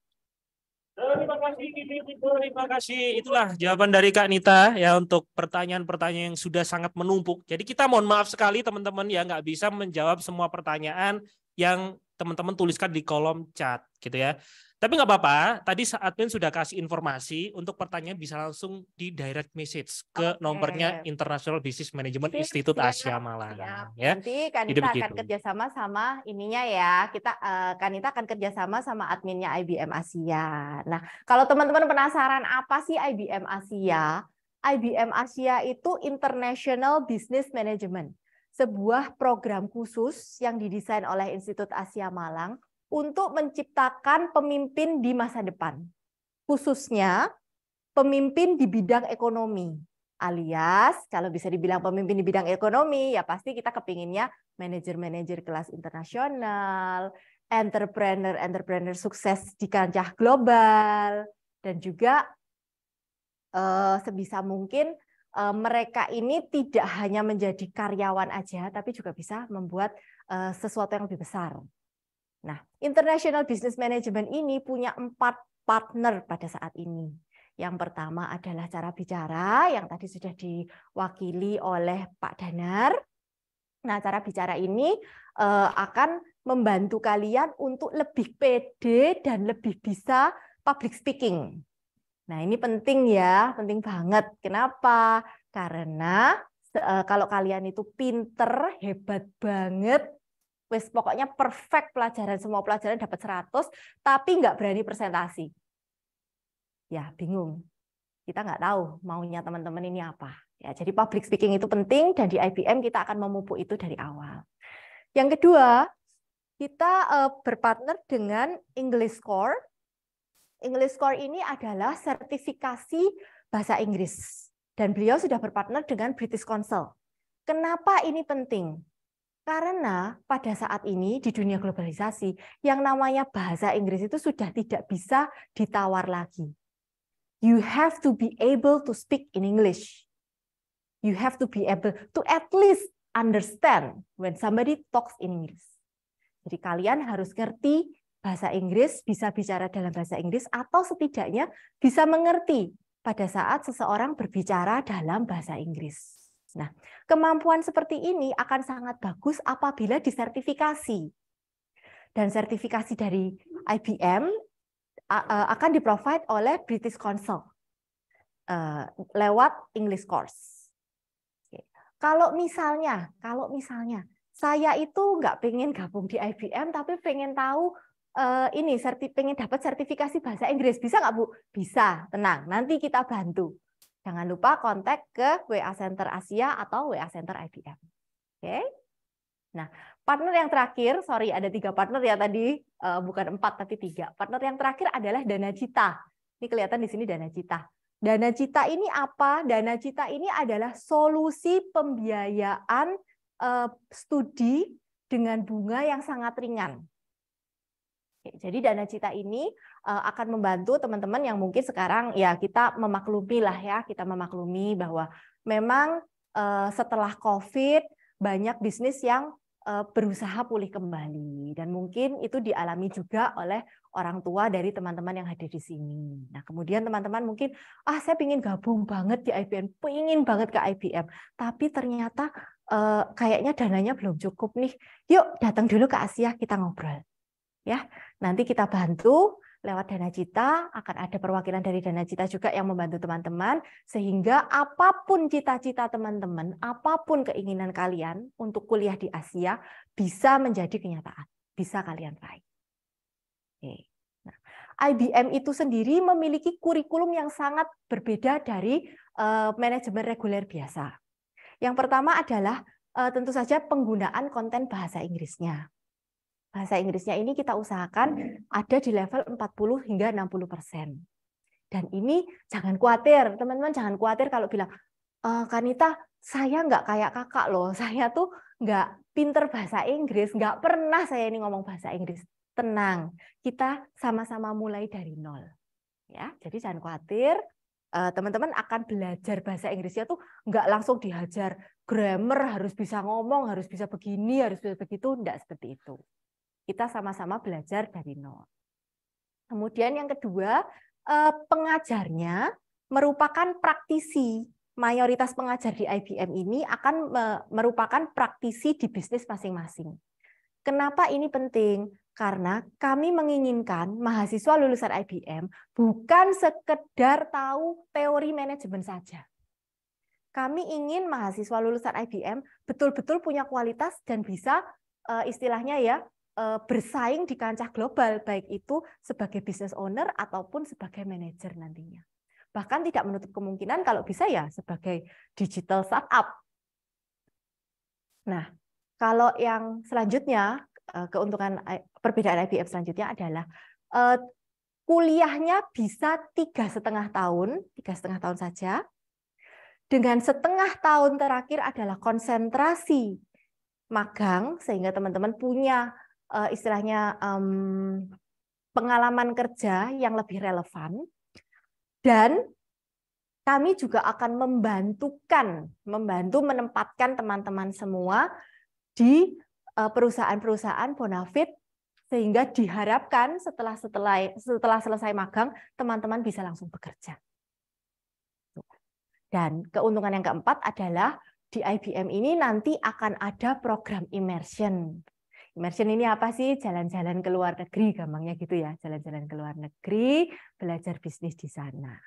Terima kasih. Itulah jawaban dari Kak Nita ya untuk pertanyaan-pertanyaan yang sudah sangat menumpuk. Jadi kita mohon maaf sekali teman-teman ya nggak bisa menjawab semua pertanyaan yang teman-teman tuliskan di kolom chat gitu ya. Tapi nggak apa-apa. Tadi admin sudah kasih informasi untuk pertanyaan bisa langsung di direct message ke nomornya International Business Management Institute Asia Malang. Ya. Nanti Kanita akan kerjasama sama ininya ya. Kanita akan kerjasama sama adminnya IBM Asia. Nah, kalau teman-teman penasaran apa sih IBM Asia? IBM Asia itu International Business Management, sebuah program khusus yang didesain oleh Institut Asia Malang untuk menciptakan pemimpin di masa depan, khususnya pemimpin di bidang ekonomi. Alias, kalau bisa dibilang pemimpin di bidang ekonomi, ya pasti kita kepinginnya manajer-manajer kelas internasional, entrepreneur sukses di kancah global, dan juga sebisa mungkin mereka ini tidak hanya menjadi karyawan aja, tapi juga bisa membuat sesuatu yang lebih besar. Nah, International Business Management ini punya 4 partner pada saat ini. Yang pertama adalah cara bicara, yang tadi sudah diwakili oleh Pak Danar. Nah, cara bicara ini akan membantu kalian untuk lebih pede dan lebih bisa public speaking. Nah, ini penting ya, penting banget. Kenapa? Karena kalau kalian itu pinter, hebat banget, wes pokoknya perfect pelajaran, semua pelajaran dapat 100, tapi nggak berani presentasi. Ya, bingung. Kita nggak tahu maunya teman-teman ini apa. Ya, jadi public speaking itu penting, dan di IBM kita akan memupuk itu dari awal. Yang kedua, kita berpartner dengan English Core. English Core ini adalah sertifikasi bahasa Inggris. Dan beliau sudah berpartner dengan British Council. Kenapa ini penting? Karena pada saat ini di dunia globalisasi, yang namanya bahasa Inggris itu sudah tidak bisa ditawar lagi. You have to be able to speak in English. You have to be able to at least understand when somebody talks in English. Jadi kalian harus ngerti bahasa Inggris, bisa bicara dalam bahasa Inggris, atau setidaknya bisa mengerti pada saat seseorang berbicara dalam bahasa Inggris. Nah, kemampuan seperti ini akan sangat bagus apabila disertifikasi. Dan sertifikasi dari IBM akan di-provide oleh British Council lewat English Course. Kalau misalnya saya itu nggak pengen gabung di IBM, tapi pengen tahu pengen dapat sertifikasi bahasa Inggris, bisa nggak Bu? Bisa, tenang, nanti kita bantu. Jangan lupa kontak ke WA Center Asia atau WA Center IBM. Oke. Nah, partner yang terakhir, sorry ada 3 partner ya tadi, bukan 4 tapi 3. Partner yang terakhir adalah Dana Cita. Ini kelihatan di sini Dana Cita. Dana Cita ini apa? Dana Cita ini adalah solusi pembiayaan studi dengan bunga yang sangat ringan. Jadi Dana Cita ini akan membantu teman-teman yang mungkin sekarang ya kita memaklumi lah ya, kita memaklumi bahwa memang setelah COVID banyak bisnis yang berusaha pulih kembali, dan mungkin itu dialami juga oleh orang tua dari teman-teman yang hadir di sini. Nah, kemudian teman-teman mungkin saya pengen gabung banget di IBM, pengen banget ke IBM, tapi ternyata kayaknya dananya belum cukup nih. Yuk datang dulu ke Asia, kita ngobrol. Ya, nanti kita bantu lewat Dana Cita, akan ada perwakilan dari Dana Cita juga yang membantu teman-teman, sehingga apapun cita-cita teman-teman, apapun keinginan kalian untuk kuliah di Asia, bisa menjadi kenyataan, bisa kalian raih. Oke. Nah, IBM itu sendiri memiliki kurikulum yang sangat berbeda dari manajemen reguler biasa. Yang pertama adalah tentu saja penggunaan konten bahasa Inggrisnya. Bahasa Inggrisnya ini kita usahakan ada di level 40 hingga 60%. Dan ini jangan khawatir, teman-teman jangan khawatir kalau bilang, Kanita, saya nggak kayak kakak loh, saya tuh nggak pinter bahasa Inggris, nggak pernah saya ini ngomong bahasa Inggris. Tenang, kita sama-sama mulai dari nol. Ya, jadi jangan khawatir, teman-teman akan belajar bahasa Inggrisnya tuh nggak langsung dihajar grammar, harus bisa ngomong, harus bisa begini, harus bisa begitu, nggak seperti itu. Kita sama-sama belajar dari nol. Kemudian yang kedua, pengajarnya merupakan praktisi. Mayoritas pengajar di IBM ini akan merupakan praktisi di bisnis masing-masing. Kenapa ini penting? Karena kami menginginkan mahasiswa lulusan IBM bukan sekedar tahu teori manajemen saja. Kami ingin mahasiswa lulusan IBM betul-betul punya kualitas dan bisa istilahnya ya, bersaing di kancah global, baik itu sebagai business owner ataupun sebagai manajer nantinya. Bahkan tidak menutup kemungkinan kalau bisa ya sebagai digital startup. Nah, kalau yang selanjutnya, keuntungan perbedaan IBM selanjutnya adalah kuliahnya bisa 3,5 tahun, 3,5 tahun saja. Dengan setengah tahun terakhir adalah konsentrasi magang, sehingga teman-teman punya istilahnya pengalaman kerja yang lebih relevan, dan kami juga akan membantu menempatkan teman-teman semua di perusahaan-perusahaan bonafit, sehingga diharapkan setelah selesai magang teman-teman bisa langsung bekerja. Dan keuntungan yang keempat adalah di IBM ini nanti akan ada program immersion. Immersion ini apa sih? Jalan-jalan ke luar negeri, gampangnya gitu ya. Jalan-jalan ke luar negeri, belajar bisnis di sana.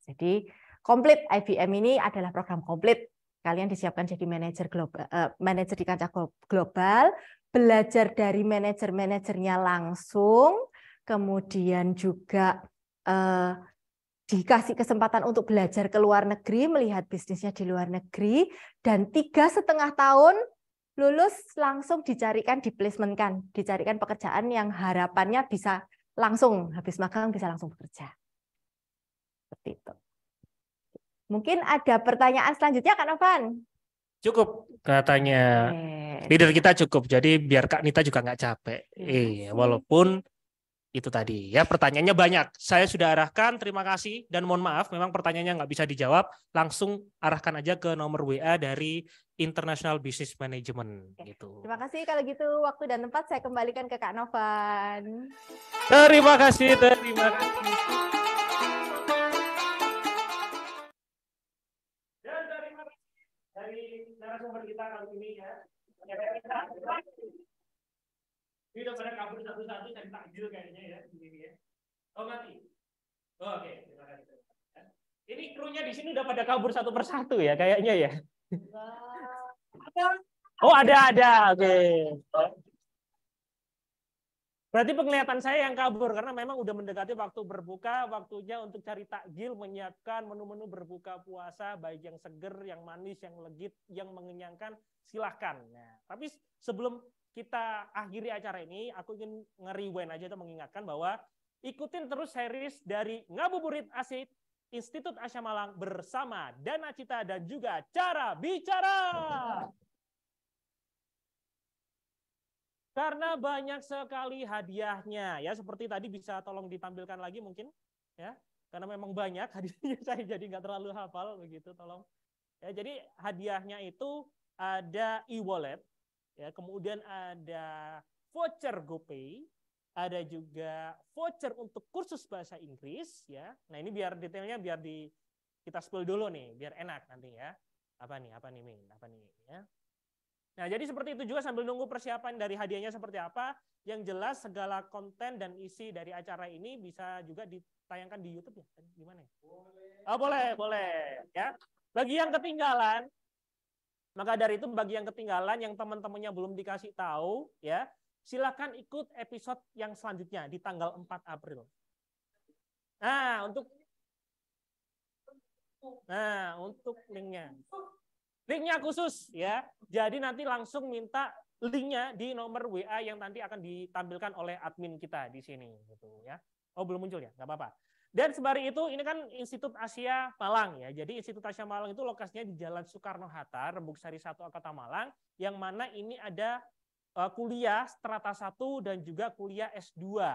Jadi komplit, IBM ini adalah program komplit. Kalian disiapkan jadi manajer global, manajer di kancah global, belajar dari manajer-manajernya langsung, kemudian juga dikasih kesempatan untuk belajar ke luar negeri, melihat bisnisnya di luar negeri, dan 3,5 tahun lulus langsung dicarikan, diplacementkan, dicarikan pekerjaan yang harapannya bisa langsung, habis magang bisa langsung bekerja. Seperti itu. Mungkin ada pertanyaan selanjutnya, Kak Novan? Cukup katanya. Leader kita cukup, jadi biar Kak Nita juga nggak capek. Walaupun itu tadi ya pertanyaannya banyak. Saya sudah arahkan, terima kasih dan mohon maaf memang pertanyaannya nggak bisa dijawab. Langsung arahkan aja ke nomor WA dari International Business Management. Gitu. Terima kasih, kalau gitu waktu dan tempat saya kembalikan ke Kak Novan. Terima kasih, terima kasih. Dari narasumber kita kali ini ya. Ini udah pada kabur satu-satu dan takjil kayaknya ya di sini ya. Oh mati. Oh, oke, terima kasih. Ini krunya di sini udah pada kabur satu persatu ya kayaknya ya. Oh ada. Oke. Berarti penglihatan saya yang kabur karena memang udah mendekati waktu berbuka, waktunya untuk cari takjil, menyiapkan menu-menu berbuka puasa, baik yang seger, yang manis, yang legit, yang mengenyangkan, silahkan. Nah, tapi sebelum kita akhiri acara ini, aku ingin nge-rewind aja atau mengingatkan bahwa ikutin terus series dari Ngabuburit Asik Institut Asia Malang bersama Dana Cita dan juga Cara Bicara. Karena banyak sekali hadiahnya ya, seperti tadi bisa tolong ditampilkan lagi mungkin ya, karena memang banyak hadiahnya, saya jadi nggak terlalu hafal begitu, tolong ya. Jadi hadiahnya itu ada e-wallet ya, kemudian ada voucher GoPay, ada juga voucher untuk kursus bahasa Inggris ya. Nah ini biar detailnya biar kita spill dulu nih biar enak nanti ya. Apa nih Min? Apa nih ya? Nah, jadi seperti itu juga sambil nunggu persiapan dari hadiahnya seperti apa. Yang jelas segala konten dan isi dari acara ini bisa juga ditayangkan di YouTube ya. Gimana ya? Oh, boleh ya. Bagi yang ketinggalan, maka dari itu bagi yang ketinggalan yang teman-temannya belum dikasih tahu ya, silakan ikut episode yang selanjutnya di tanggal 4 April. Nah, untuk linknya. Linknya khusus ya, jadi nanti langsung minta linknya di nomor WA yang nanti akan ditampilkan oleh admin kita di sini, gitu ya. Oh belum muncul ya, nggak apa-apa. Dan sembari itu, ini kan Institut Asia Malang ya. Jadi Institut Asia Malang itu lokasinya di Jalan Soekarno-Hatta, Rembuk Sari 1, Kota Malang, yang mana ini ada kuliah strata 1 dan juga kuliah S2.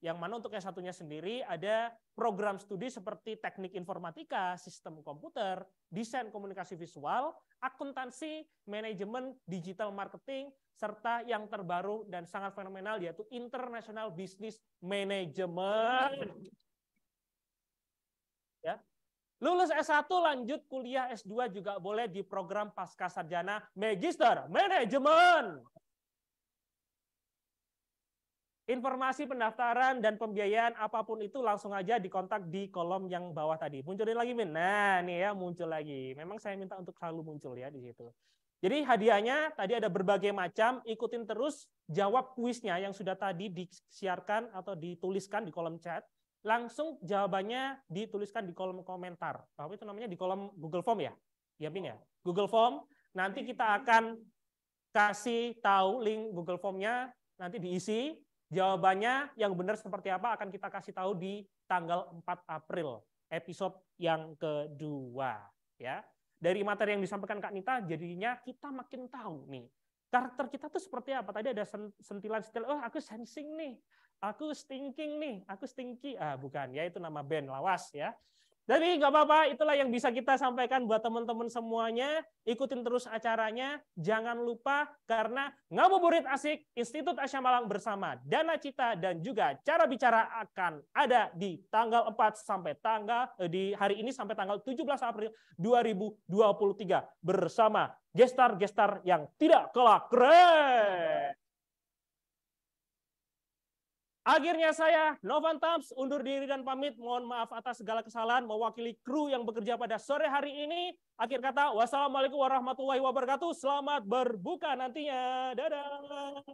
Yang mana untuk yang satunya sendiri ada program studi seperti teknik informatika, sistem komputer, desain komunikasi visual, akuntansi, manajemen, digital marketing, serta yang terbaru dan sangat fenomenal yaitu International Business Management. Ya. Lulus S1 lanjut kuliah S2 juga boleh di program Pascasarjana Magister Manajemen. Informasi pendaftaran dan pembiayaan apapun itu langsung aja dikontak di kolom yang bawah tadi. Munculin lagi, Min. Nah, nih ya muncul lagi. Memang saya minta untuk selalu muncul ya di situ. Jadi hadiahnya tadi ada berbagai macam, ikutin terus, jawab kuisnya yang sudah tadi disiarkan atau dituliskan di kolom chat. Langsung jawabannya dituliskan di kolom komentar. Apa itu namanya? Di kolom Google Form ya? Ya, Min ya? Google Form. Nanti kita akan kasih tahu link Google Form-nya, nanti diisi. Jawabannya yang benar seperti apa akan kita kasih tahu di tanggal 4 April, episode yang kedua. Ya. Dari materi yang disampaikan Kak Nita, jadinya kita makin tahu nih, karakter kita tuh seperti apa. Tadi ada sentilan-sentilan, oh aku sensing nih, aku stinking nih, aku stinky. Ah bukan, ya itu nama band, lawas ya. Tapi nggak apa-apa, itulah yang bisa kita sampaikan buat teman-teman semuanya. Ikutin terus acaranya. Jangan lupa karena Ngabuburit Asik Institut Asia Malang bersama Dana Cita dan juga Cara Bicara akan ada di tanggal 4 sampai di hari ini sampai tanggal 17 April 2023 bersama gestar-gestar yang tidak kalah keren. Akhirnya saya, Novan Tams, undur diri dan pamit. Mohon maaf atas segala kesalahan mewakili kru yang bekerja pada sore hari ini. Akhir kata, wassalamualaikum warahmatullahi wabarakatuh. Selamat berbuka nantinya. Dadah.